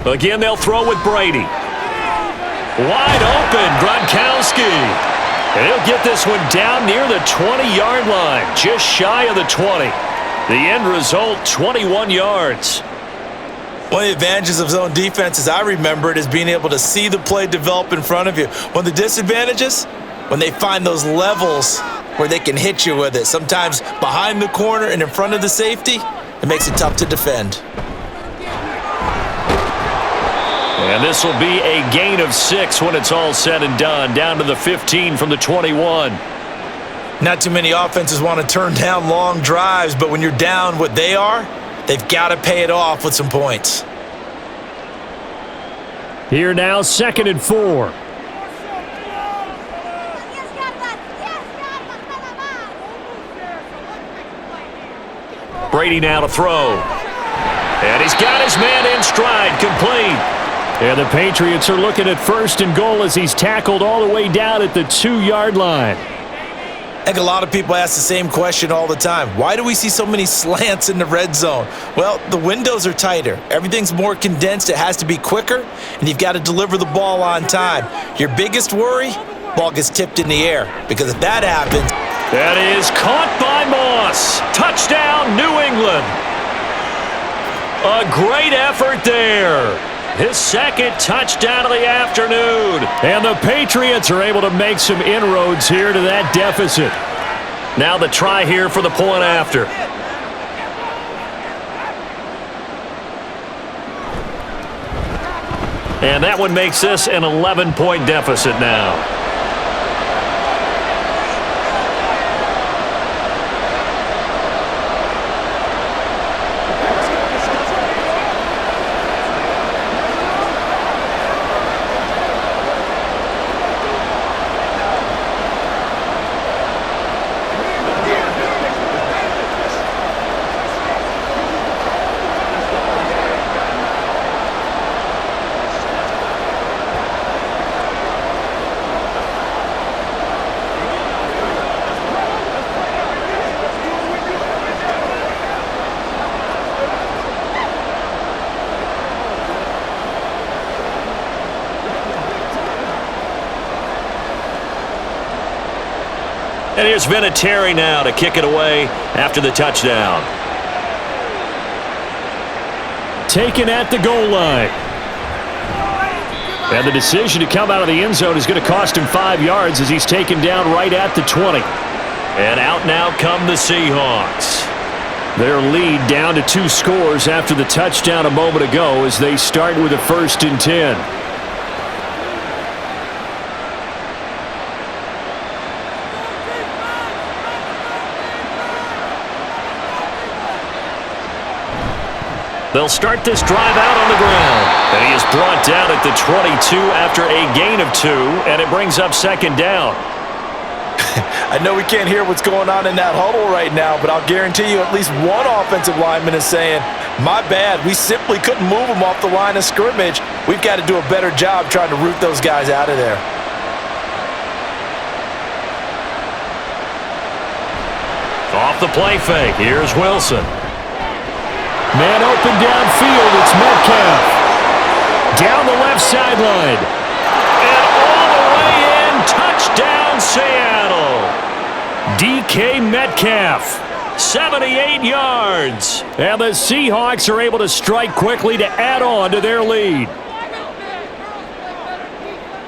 Again, they'll throw with Brady. Wide open, Gronkowski. And he'll get this one down near the 20-yard line, just shy of the 20. The end result, 21 yards. One of the advantages of zone defense, as I remember it, is being able to see the play develop in front of you. One of the disadvantages, when they find those levels where they can hit you with it. Sometimes behind the corner and in front of the safety, it makes it tough to defend. And this will be a gain of 6 when it's all said and done, down to the 15 from the 21. Not too many offenses want to turn down long drives, but when you're down what they are, they've got to pay it off with some points. Here now, 2nd and 4. Brady now to throw. And he's got his man in stride, complete. And the Patriots are looking at 1st and goal as he's tackled all the way down at the 2-yard line. I think a lot of people ask the same question all the time. Why do we see so many slants in the red zone? Well, the windows are tighter. Everything's more condensed. It has to be quicker, and you've got to deliver the ball on time. Your biggest worry? Ball gets tipped in the air, because if that happens... That is caught by Moss. Touchdown, New England. A great effort there. His 2nd touchdown of the afternoon. And the Patriots are able to make some inroads here to that deficit. Now the try here for the point after. And that one makes this an 11-point deficit now. And here's Vinatieri now to kick it away after the touchdown. Taken at the goal line. And the decision to come out of the end zone is going to cost him 5 yards as he's taken down right at the 20. And out now come the Seahawks. Their lead down to 2 scores after the touchdown a moment ago as they start with a 1st and 10. They'll start this drive out on the ground. And he is brought down at the 22 after a gain of 2, and it brings up 2nd down. I know we can't hear what's going on in that huddle right now, but I'll guarantee you at least one offensive lineman is saying, my bad, we simply couldn't move them off the line of scrimmage. We've got to do a better job trying to root those guys out of there. Off the play fake, here's Wilson. Man open downfield, it's Metcalf. Down the left sideline. And all the way in, touchdown Seattle. DK Metcalf, 78 yards. And the Seahawks are able to strike quickly to add on to their lead.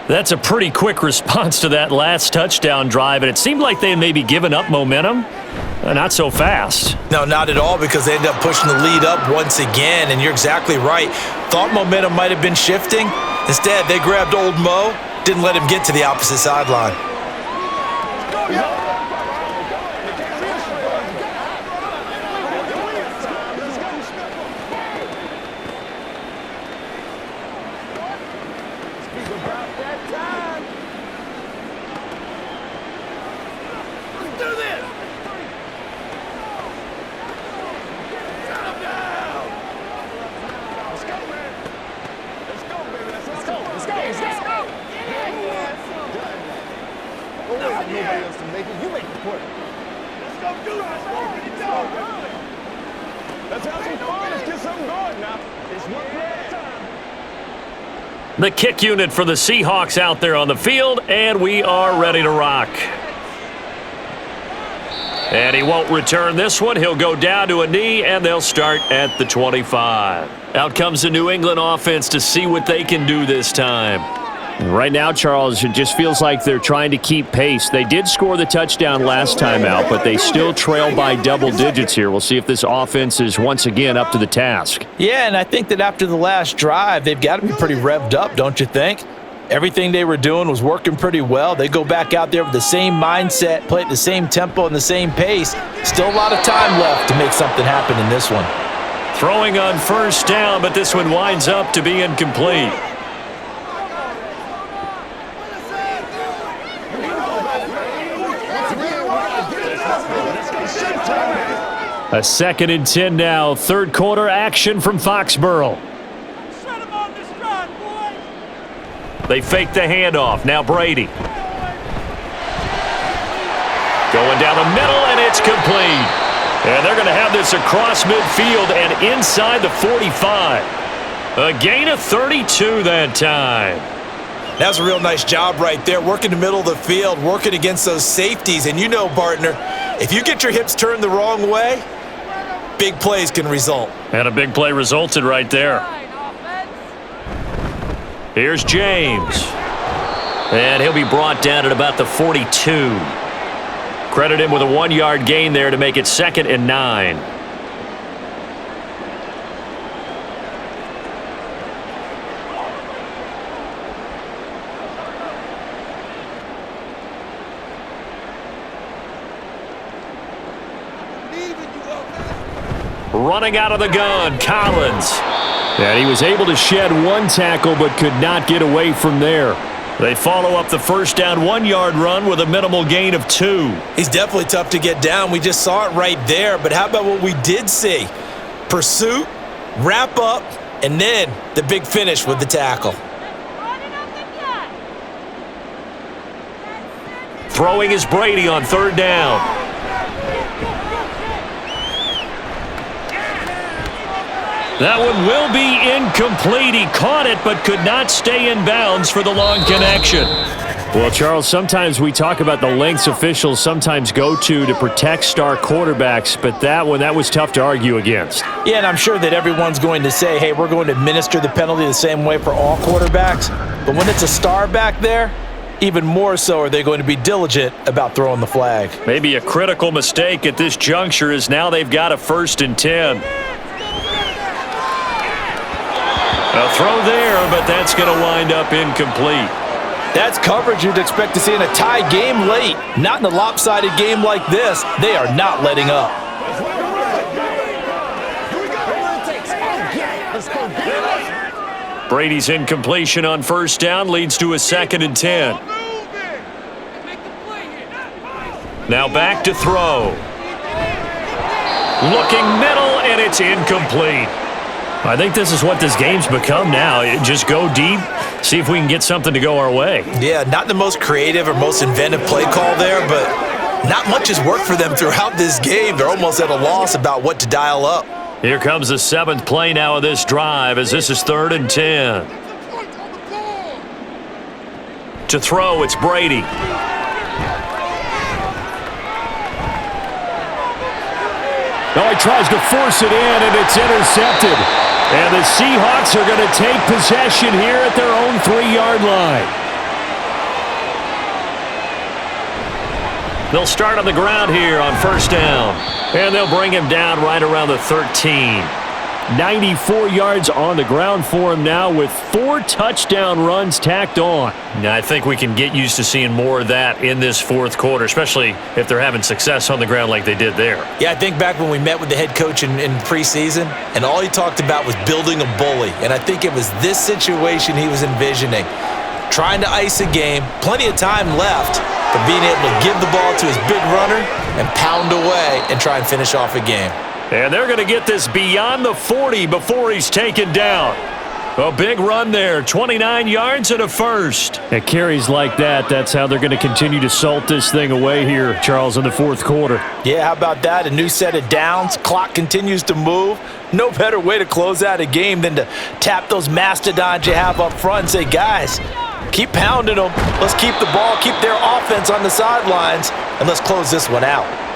That's a pretty quick response to that last touchdown drive, and it seemed like they had maybe given up momentum. Not so fast. No, not at all, because they end up pushing the lead up once again, and you're exactly right. Thought momentum might have been shifting. Instead, they grabbed old Mo, didn't let him get to the opposite sideline. The kick unit for the Seahawks out there on the field, and we are ready to rock. And he won't return this one. He'll go down to a knee, and they'll start at the 25. Out comes the New England offense to see what they can do this time. Right now, Charles, it just feels like they're trying to keep pace. They did score the touchdown last time out, but they still trail by double digits here. We'll see if this offense is once again up to the task. Yeah, and I think that after the last drive, they've got to be pretty revved up, don't you think? Everything they were doing was working pretty well. They go back out there with the same mindset, play at the same tempo and the same pace. Still a lot of time left to make something happen in this one. Throwing on first down, but this one winds up to be incomplete. A 2nd and 10 now. Third quarter action from Foxborough. Shut him on this drive, boys. They fake the handoff. Now Brady. Going down the middle, and it's complete. And they're going to have this across midfield and inside the 45. A gain of 32 that time. That's a real nice job right there, working the middle of the field, working against those safeties. And you know, partner, if you get your hips turned the wrong way, big plays can result. And a big play resulted right there. Here's James. And he'll be brought down at about the 42. Credit him with a 1-yard gain there to make it 2nd and 9. Running out of the gun, Collins. And he was able to shed 1 tackle but could not get away from there. They follow up the first down 1-yard run with a minimal gain of 2. He's definitely tough to get down. We just saw it right there. But how about what we did see? Pursuit, wrap up, and then the big finish with the tackle. Throwing is Brady on 3rd down. That one will be incomplete. He caught it but could not stay in bounds for the long connection. Well, Charles, sometimes we talk about the lengths officials sometimes go to protect star quarterbacks, but that was tough to argue against. Yeah, and I'm sure that everyone's going to say, hey, we're going to administer the penalty the same way for all quarterbacks. But when it's a star back there, even more so are they going to be diligent about throwing the flag. Maybe a critical mistake at this juncture is now they've got a 1st and 10. A throw there, but that's going to wind up incomplete. That's coverage you'd expect to see in a tie game late. Not in a lopsided game like this. They are not letting up. Brady's incompletion on 1st down leads to a 2nd and 10. Now back to throw. Looking middle, and it's incomplete. I think this is what this game's become now. Just go deep, see if we can get something to go our way. Yeah, not the most creative or most inventive play call there, but not much has worked for them throughout this game. They're almost at a loss about what to dial up. Here comes the 7th play now of this drive as this is 3rd and 10. To throw, it's Brady. Now he tries to force it in, and it's intercepted. And the Seahawks are going to take possession here at their own 3-yard line. They'll start on the ground here on 1st down. And they'll bring him down right around the 13. 94 yards on the ground for him now with 4 touchdown runs tacked on. Now, I think we can get used to seeing more of that in this 4th quarter, especially if they're having success on the ground like they did there. Yeah, I think back when we met with the head coach in preseason, and all he talked about was building a bully. And I think it was this situation he was envisioning. Trying to ice a game, plenty of time left, but being able to give the ball to his big runner and pound away and try and finish off a game. And they're going to get this beyond the 40 before he's taken down. A big run there, 29 yards and a 1st. At carries like that, that's how they're going to continue to salt this thing away here, Charles, in the 4th quarter. Yeah, how about that? A new set of downs. Clock continues to move. No better way to close out a game than to tap those mastodons you have up front and say, guys, keep pounding them. Let's keep the ball, keep their offense on the sidelines, and let's close this one out.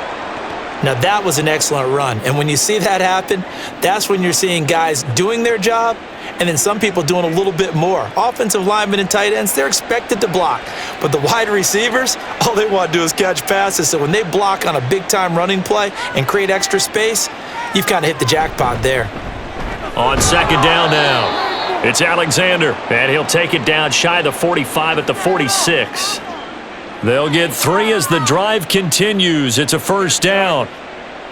Now, that was an excellent run. And when you see that happen, that's when you're seeing guys doing their job and then some people doing a little bit more. Offensive linemen and tight ends, they're expected to block. But the wide receivers, all they want to do is catch passes. So when they block on a big-time running play and create extra space, you've kind of hit the jackpot there. On 2nd down now, it's Alexander. And he'll take it down shy of the 45 at the 46. They'll get 3 as the drive continues. It's a 1st down.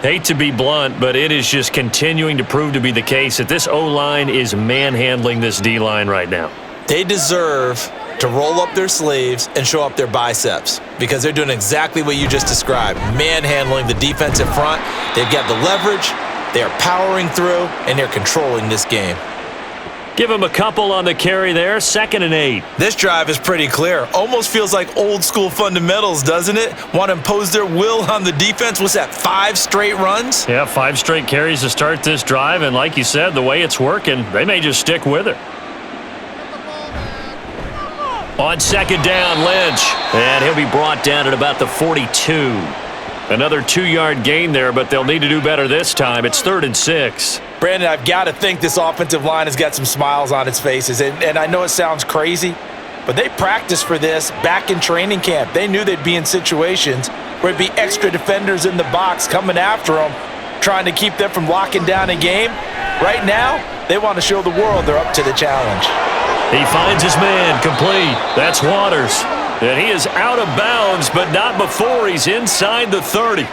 Hate to be blunt, but it is just continuing to prove to be the case that this O-line is manhandling this D-line right now. They deserve to roll up their sleeves and show up their biceps because they're doing exactly what you just described, manhandling the defensive front. They've got the leverage, they're powering through, and they're controlling this game. Give him a couple on the carry there, 2nd and 8. This drive is pretty clear. Almost feels like old school fundamentals, doesn't it? Want to impose their will on the defense. What's that, 5 straight runs? Yeah, 5 straight carries to start this drive, and like you said, the way it's working, they may just stick with it. On 2nd down, Lynch, and he'll be brought down at about the 42. Another 2-yard gain there, but they'll need to do better this time. It's 3rd and 6. Brandon, I've got to think this offensive line has got some smiles on its faces. And I know it sounds crazy, but they practiced for this back in training camp. They knew they'd be in situations where it'd be extra defenders in the box coming after them, trying to keep them from locking down a game. Right now, they want to show the world they're up to the challenge. He finds his man, complete. That's Waters. And he is out of bounds, but not before he's inside the 30.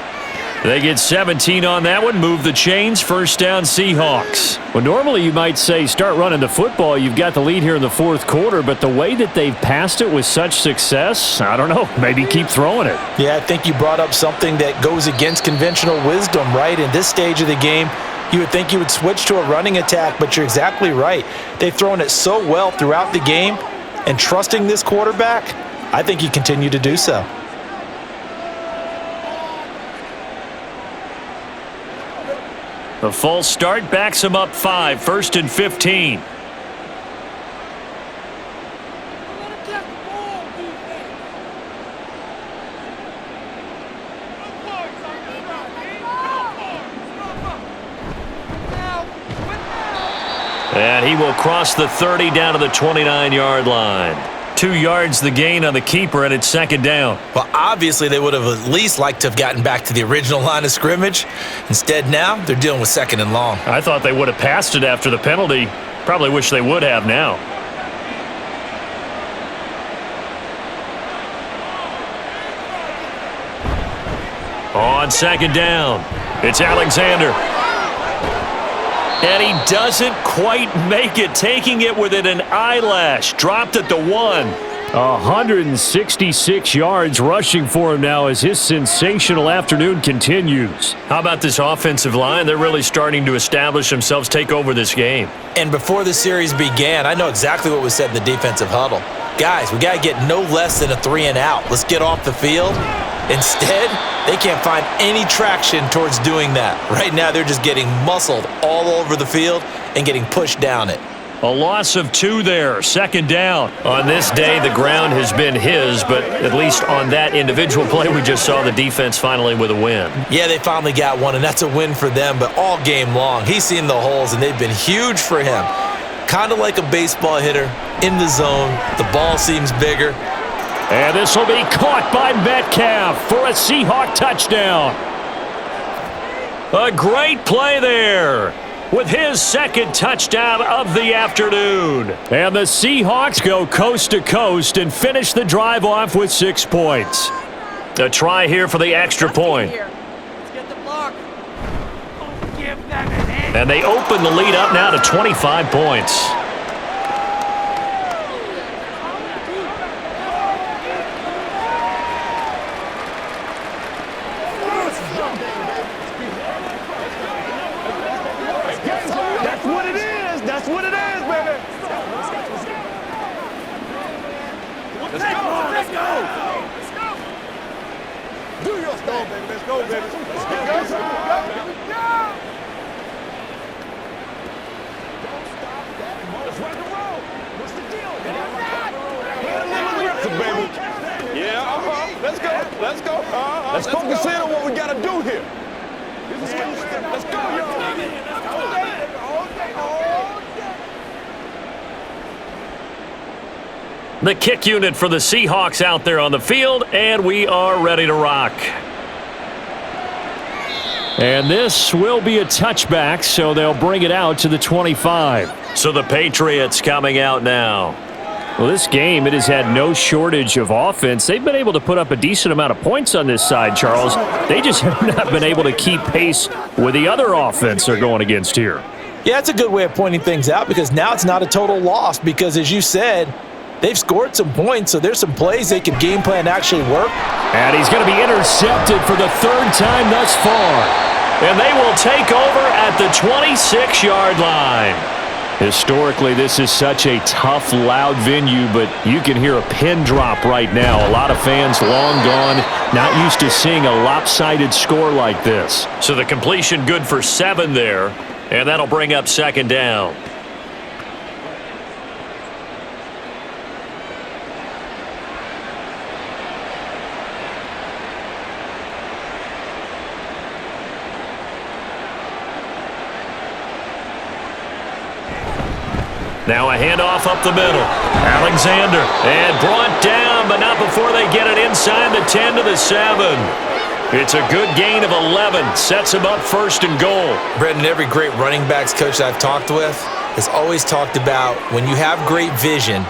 They get 17 on that one, move the chains, 1st down Seahawks. Well, normally you might say start running the football. You've got the lead here in the 4th quarter, but the way that they've passed it with such success, I don't know, maybe keep throwing it. Yeah, I think you brought up something that goes against conventional wisdom, right? In this stage of the game, you would think you would switch to a running attack, but you're exactly right. They've thrown it so well throughout the game, and trusting this quarterback, I think you continue to do so. The false start backs him up 5, 1st and 15. And he will cross the 30 down to the 29-yard line. 2 yards the gain on the keeper, and it's 2nd down. Well, obviously they would have at least liked to have gotten back to the original line of scrimmage. Instead now, they're dealing with 2nd and long. I thought they would have passed it after the penalty. Probably wish they would have now. On 2nd down, it's Alexander. And he doesn't quite make it, taking it within an eyelash. Dropped at the 1. 166 yards rushing for him now as his sensational afternoon continues. How about this offensive line? They're really starting to establish themselves, take over this game. And before the series began, I know exactly what was said in the defensive huddle. Guys, we got to get no less than a 3 and out. Let's get off the field. Instead, they can't find any traction towards doing that. Right now, they're just getting muscled all over the field and getting pushed down it. A loss of 2 there, 2nd down. On this day, the ground has been his, but at least on that individual play, we just saw the defense finally with a win. Yeah, they finally got one, and that's a win for them, but all game long, he's seen the holes, and they've been huge for him. Kind of like a baseball hitter in the zone. The ball seems bigger. And this will be caught by Metcalf for a Seahawk touchdown. A great play there with his 2nd touchdown of the afternoon. And the Seahawks go coast to coast and finish the drive off with 6 points. A try here for the extra point. And they open the lead up now to 25 points. Let's focus in on what we got to do here. Let's go, y'all. The kick unit for the Seahawks out there on the field, and we are ready to rock. And this will be a touchback, so they'll bring it out to the 25. So the Patriots coming out now. Well, this game, it has had no shortage of offense. They've been able to put up a decent amount of points on this side, Charles. They just have not been able to keep pace with the other offense they're going against here. Yeah, that's a good way of pointing things out because now it's not a total loss because, as you said, they've scored some points, so there's some plays they can game plan actually work. And he's going to be intercepted for the third time thus far. And they will take over at the 26-yard line. Historically, this is such a tough, loud venue, but you can hear a pin drop right now. A lot of fans long gone, not used to seeing a lopsided score like this. So the completion good for 7 there, and that'll bring up second down. Now a handoff up the middle. Alexander, and brought down, but not before they get it inside the 10 to the 7. It's a good gain of 11. Sets him up first and goal. Brendan, every great running backs coach that I've talked with has always talked about when you have great vision,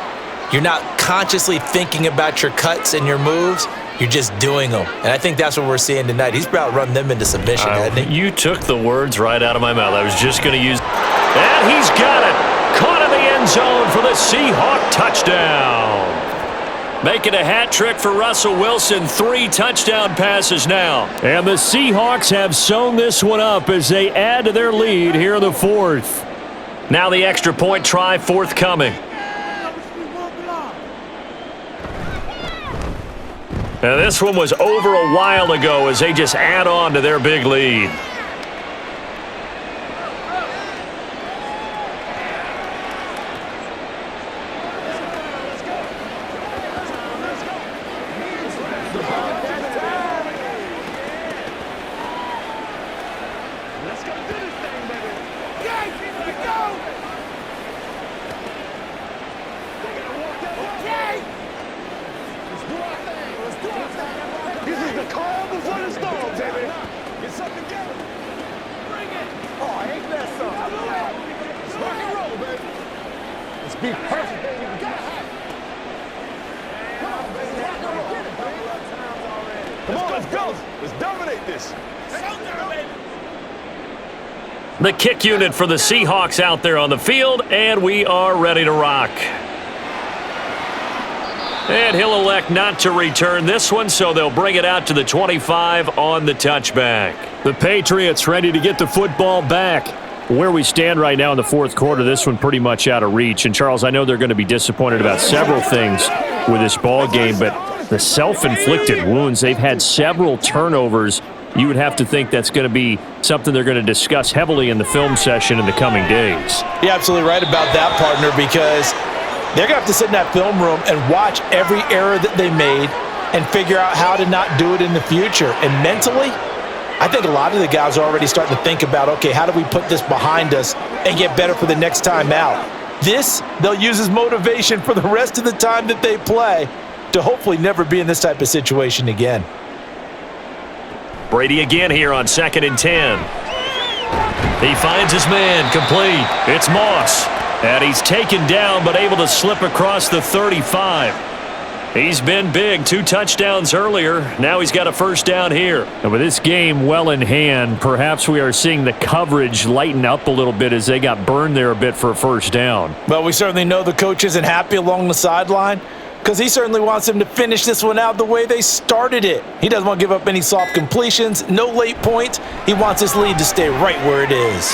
you're not consciously thinking about your cuts and your moves. You're just doing them. And I think that's what we're seeing tonight. He's about to run them into submission, hasn't he? You took the words right out of my mouth. I was just going to use... And he's got it. Caught in the end zone for the Seahawk touchdown. Making a hat trick for Russell Wilson. 3 touchdown passes now. And the Seahawks have sewn this one up as they add to their lead here in the 4th. Now the extra point try forthcoming. Now this one was over a while ago as they just add on to their big lead. The kick unit for the Seahawks out there on the field, and we are ready to rock. And he'll elect not to return this one, so they'll bring it out to the 25 on the touchback. The Patriots ready to get the football back. Where we stand right now in the 4th quarter, this one pretty much out of reach. And, Charles, I know they're going to be disappointed about several things with this ball game, but the self-inflicted wounds, they've had several turnovers. You would have to think that's going to be something they're going to discuss heavily in the film session in the coming days. You're absolutely right about that, partner, because they're going to have to sit in that film room and watch every error that they made and figure out how to not do it in the future. And mentally, I think a lot of the guys are already starting to think about, okay, how do we put this behind us and get better for the next time out? This, they'll use as motivation for the rest of the time that they play to hopefully never be in this type of situation again. Brady again here on 2nd and 10. He finds his man, complete. It's Moss. And he's taken down but able to slip across the 35. He's been big. 2 touchdowns earlier. Now he's got a first down here. And with this game well in hand, perhaps we are seeing the coverage lighten up a little bit as they got burned there a bit for a first down. Well, we certainly know the coach isn't happy along the sideline, because he certainly wants them to finish this one out the way they started it. He doesn't want to give up any soft completions, no late points. He wants his lead to stay right where it is.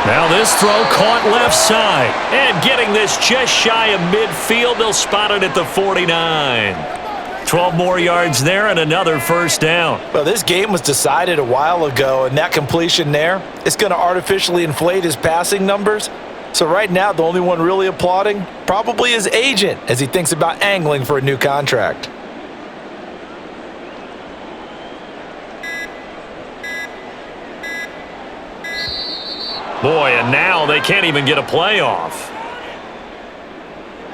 Now this throw caught left side. And getting this just shy of midfield, they'll spot it at the 49. 12 more yards there and another first down. Well, this game was decided a while ago, and that completion there is going to artificially inflate his passing numbers. So right now, the only one really applauding probably his agent as he thinks about angling for a new contract. Boy, and now they can't even get a playoff.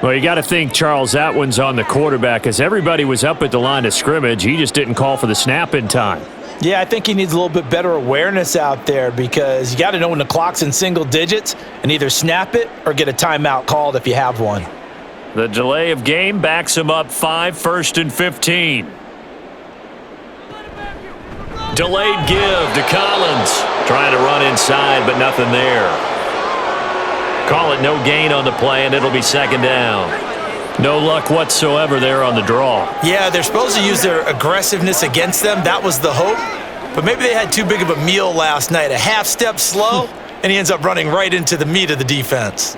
Well, you got to think, Charles, that one's on the quarterback as everybody was up at the line of scrimmage. He just didn't call for the snap in time. Yeah, I think he needs a little bit better awareness out there because you got to know when the clock's in single digits and either snap it or get a timeout called if you have one. The delay of game backs him up 5, 1st and 15. Delayed give to Collins. Trying to run inside, but nothing there. Call it no gain on the play, and it'll be second down. No luck whatsoever there on the draw. Yeah, they're supposed to use their aggressiveness against them. That was the hope. But maybe they had too big of a meal last night. A half step slow, and he ends up running right into the meat of the defense.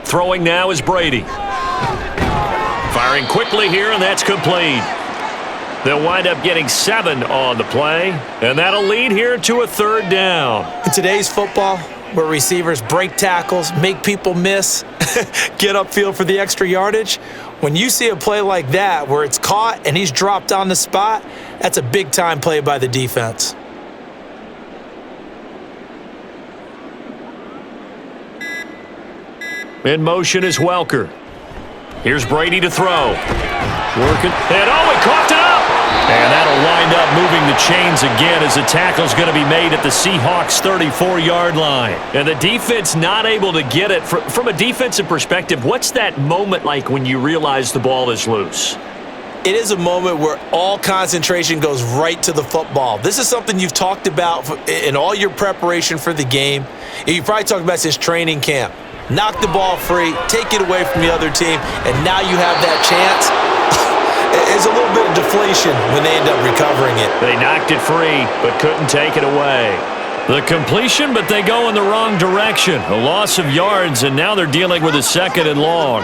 Throwing now is Brady. Firing quickly here, and that's complete. They'll wind up getting 7 on the play, and that'll lead here to a 3rd down. In today's football, where receivers break tackles, make people miss, get upfield for the extra yardage, when you see a play like that where it's caught and he's dropped on the spot, that's a big-time play by the defense. In motion is Welker. Here's Brady to throw. Working. And he coughed it up! And that'll wind up moving the chains again as the tackle's going to be made at the Seahawks' 34-yard line. And the defense not able to get it. From a defensive perspective, what's that moment like when you realize the ball is loose? It is a moment where all concentration goes right to the football. This is something you've talked about in all your preparation for the game. You probably talked about since training camp. Knock the ball free, take it away from the other team, and now you have that chance. There's a little bit of deflation when they end up recovering it. They knocked it free, but couldn't take it away. The completion, but they go in the wrong direction. A loss of yards, and now they're dealing with a 2nd and long.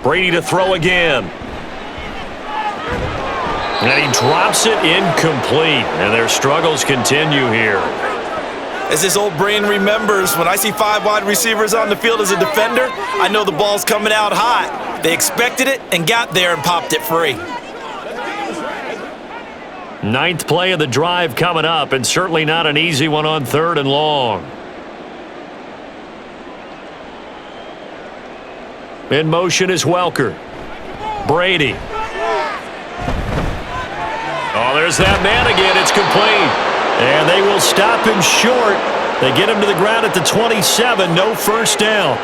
Brady to throw again. And he drops it incomplete. And their struggles continue here. As this old brain remembers, when I see 5 wide receivers on the field as a defender, I know the ball's coming out hot. They expected it and got there and popped it free. 9th play of the drive coming up, and certainly not an easy one on 3rd and long. In motion is Welker. Brady. Oh, there's that man again. It's complete. And they will stop him short. They get him to the ground at the 27. No first down.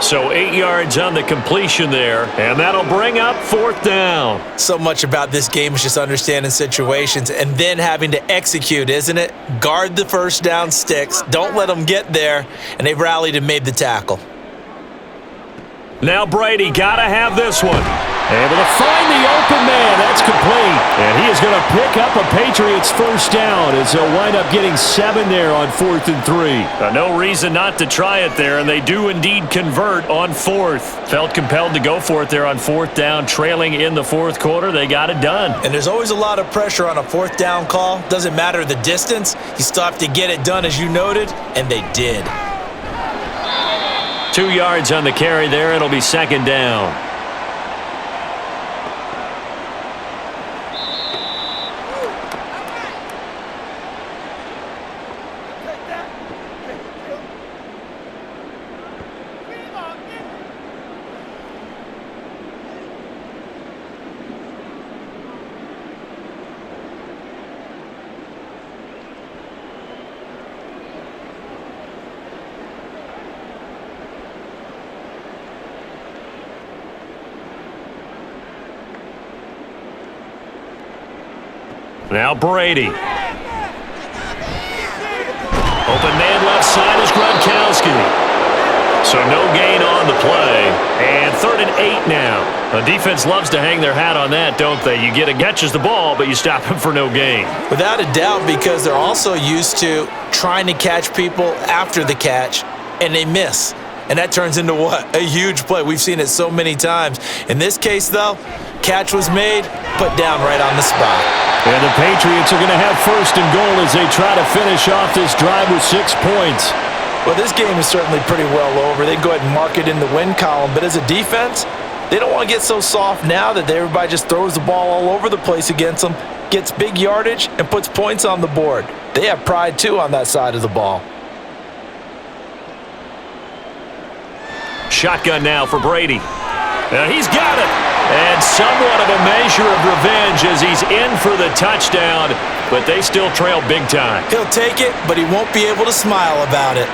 So 8 yards on the completion there. And that'll bring up 4th down. So much about this game is just understanding situations and then having to execute, isn't it? Guard the first down sticks. Don't let them get there. And they've rallied and made the tackle. Now Brady got to have this one. Able to find the open man. That's complete. And he is going to pick up a Patriots first down as they'll wind up getting 7 there on 4th and 3. No reason not to try it there, and they do indeed convert on 4th. Felt compelled to go for it there on 4th down, trailing in the 4th quarter. They got it done. And there's always a lot of pressure on a 4th down call. Doesn't matter the distance. You still have to get it done, as you noted, and they did. 2 yards on the carry there. It'll be 2nd down. Now Brady. Open man left side is Gronkowski. So no gain on the play. And 3rd and 8 now. The defense loves to hang their hat on that, don't they? You get a catches the ball, but you stop him for no gain. Without a doubt, because they're also used to trying to catch people after the catch, and they miss. And that turns into what? A huge play. We've seen it so many times. In this case, though, catch was made, put down right on the spot. And the Patriots are going to have 1st and goal as they try to finish off this drive with 6 points. Well, this game is certainly pretty well over. They go ahead and mark it in the win column. But as a defense, they don't want to get so soft now that everybody just throws the ball all over the place against them, gets big yardage, and puts points on the board. They have pride, too, on that side of the ball. Shotgun now for Brady. He's got it. And somewhat of a measure of revenge as he's in for the touchdown, but they still trail big time. He'll take it, but he won't be able to smile about it.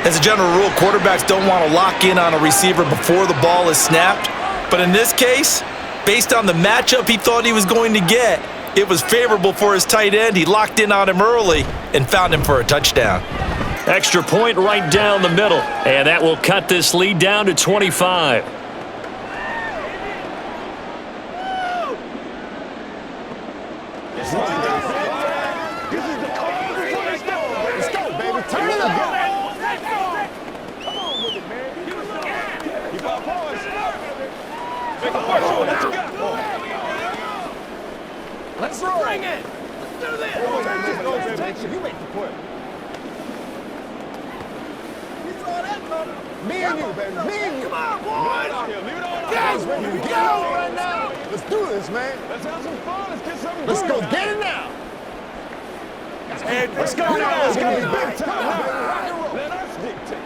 As a general rule, quarterbacks don't want to lock in on a receiver before the ball is snapped. But in this case, Based on the matchup he thought he was going to get, it was favorable for his tight end. He locked in on him early and found him for a touchdown. Extra point right down the middle, and that will cut this lead down to 25. Let's go, baby. Turn it up. Come on with it, man. Keep our poise. Make a push on what you got. Let's bring it. Let's do this. Let's go, baby. You make the play. Me and you, baby. Me and you. Come on, boys. Leave it on. Yes, baby. Get out right now. Let's do this, man. Let's have some fun. Let's get something. Let's go. Get it now. Let's go now. Let's go. Big time. Let us dictate.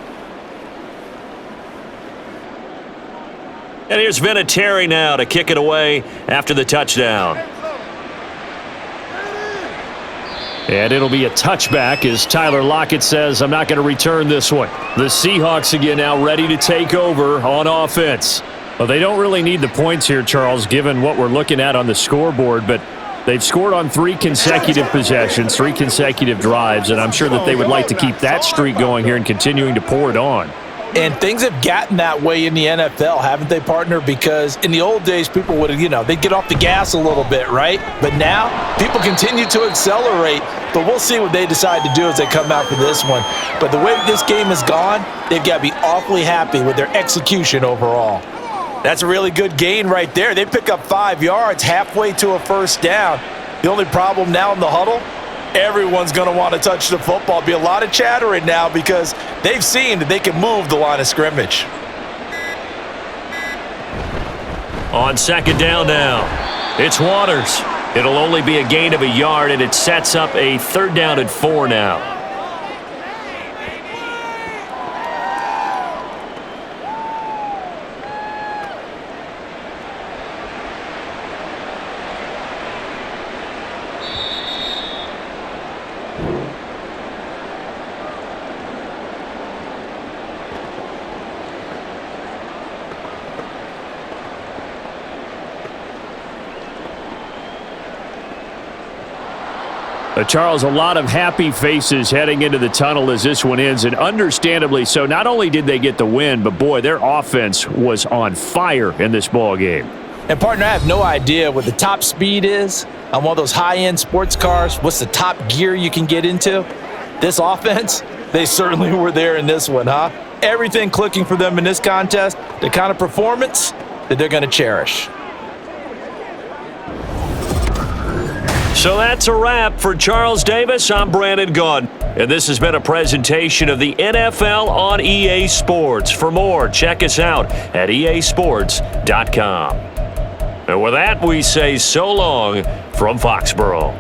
And here's Vinatieri now to kick it away after the touchdown. And it'll be a touchback as Tyler Lockett says, I'm not going to return this one. The Seahawks again now ready to take over on offense. Well, they don't really need the points here, Charles, given what we're looking at on the scoreboard, but they've scored on 3 consecutive possessions, 3 consecutive drives, and I'm sure that they would like to keep that streak going here and continuing to pour it on. And things have gotten that way in the NFL, haven't they, partner? Because in the old days, people would, they'd get off the gas a little bit, right? But now, people continue to accelerate. But we'll see what they decide to do as they come out for this one. But the way that this game has gone, they've got to be awfully happy with their execution overall. That's a really good gain right there. They pick up 5 yards halfway to a first down. The only problem now in the huddle, everyone's going to want to touch the football. Be a lot of chattering now because they've seen that they can move the line of scrimmage. On second down now, it's Waters. It'll only be a gain of a yard, and it sets up a 3rd down and 4 now. Charles, a lot of happy faces heading into the tunnel as this one ends, and understandably so. Not only did they get the win, but boy, their offense was on fire in this ball game. And partner, I have no idea what the top speed is on one of those high-end sports cars. What's the top gear you can get into? This offense, they certainly were there in this one, huh? Everything clicking for them in this contest, the kind of performance that they're going to cherish. So that's a wrap for Charles Davis. I'm Brandon Gaudin, and this has been a presentation of the NFL on EA Sports. For more, check us out at easports.com. And with that, we say so long from Foxborough.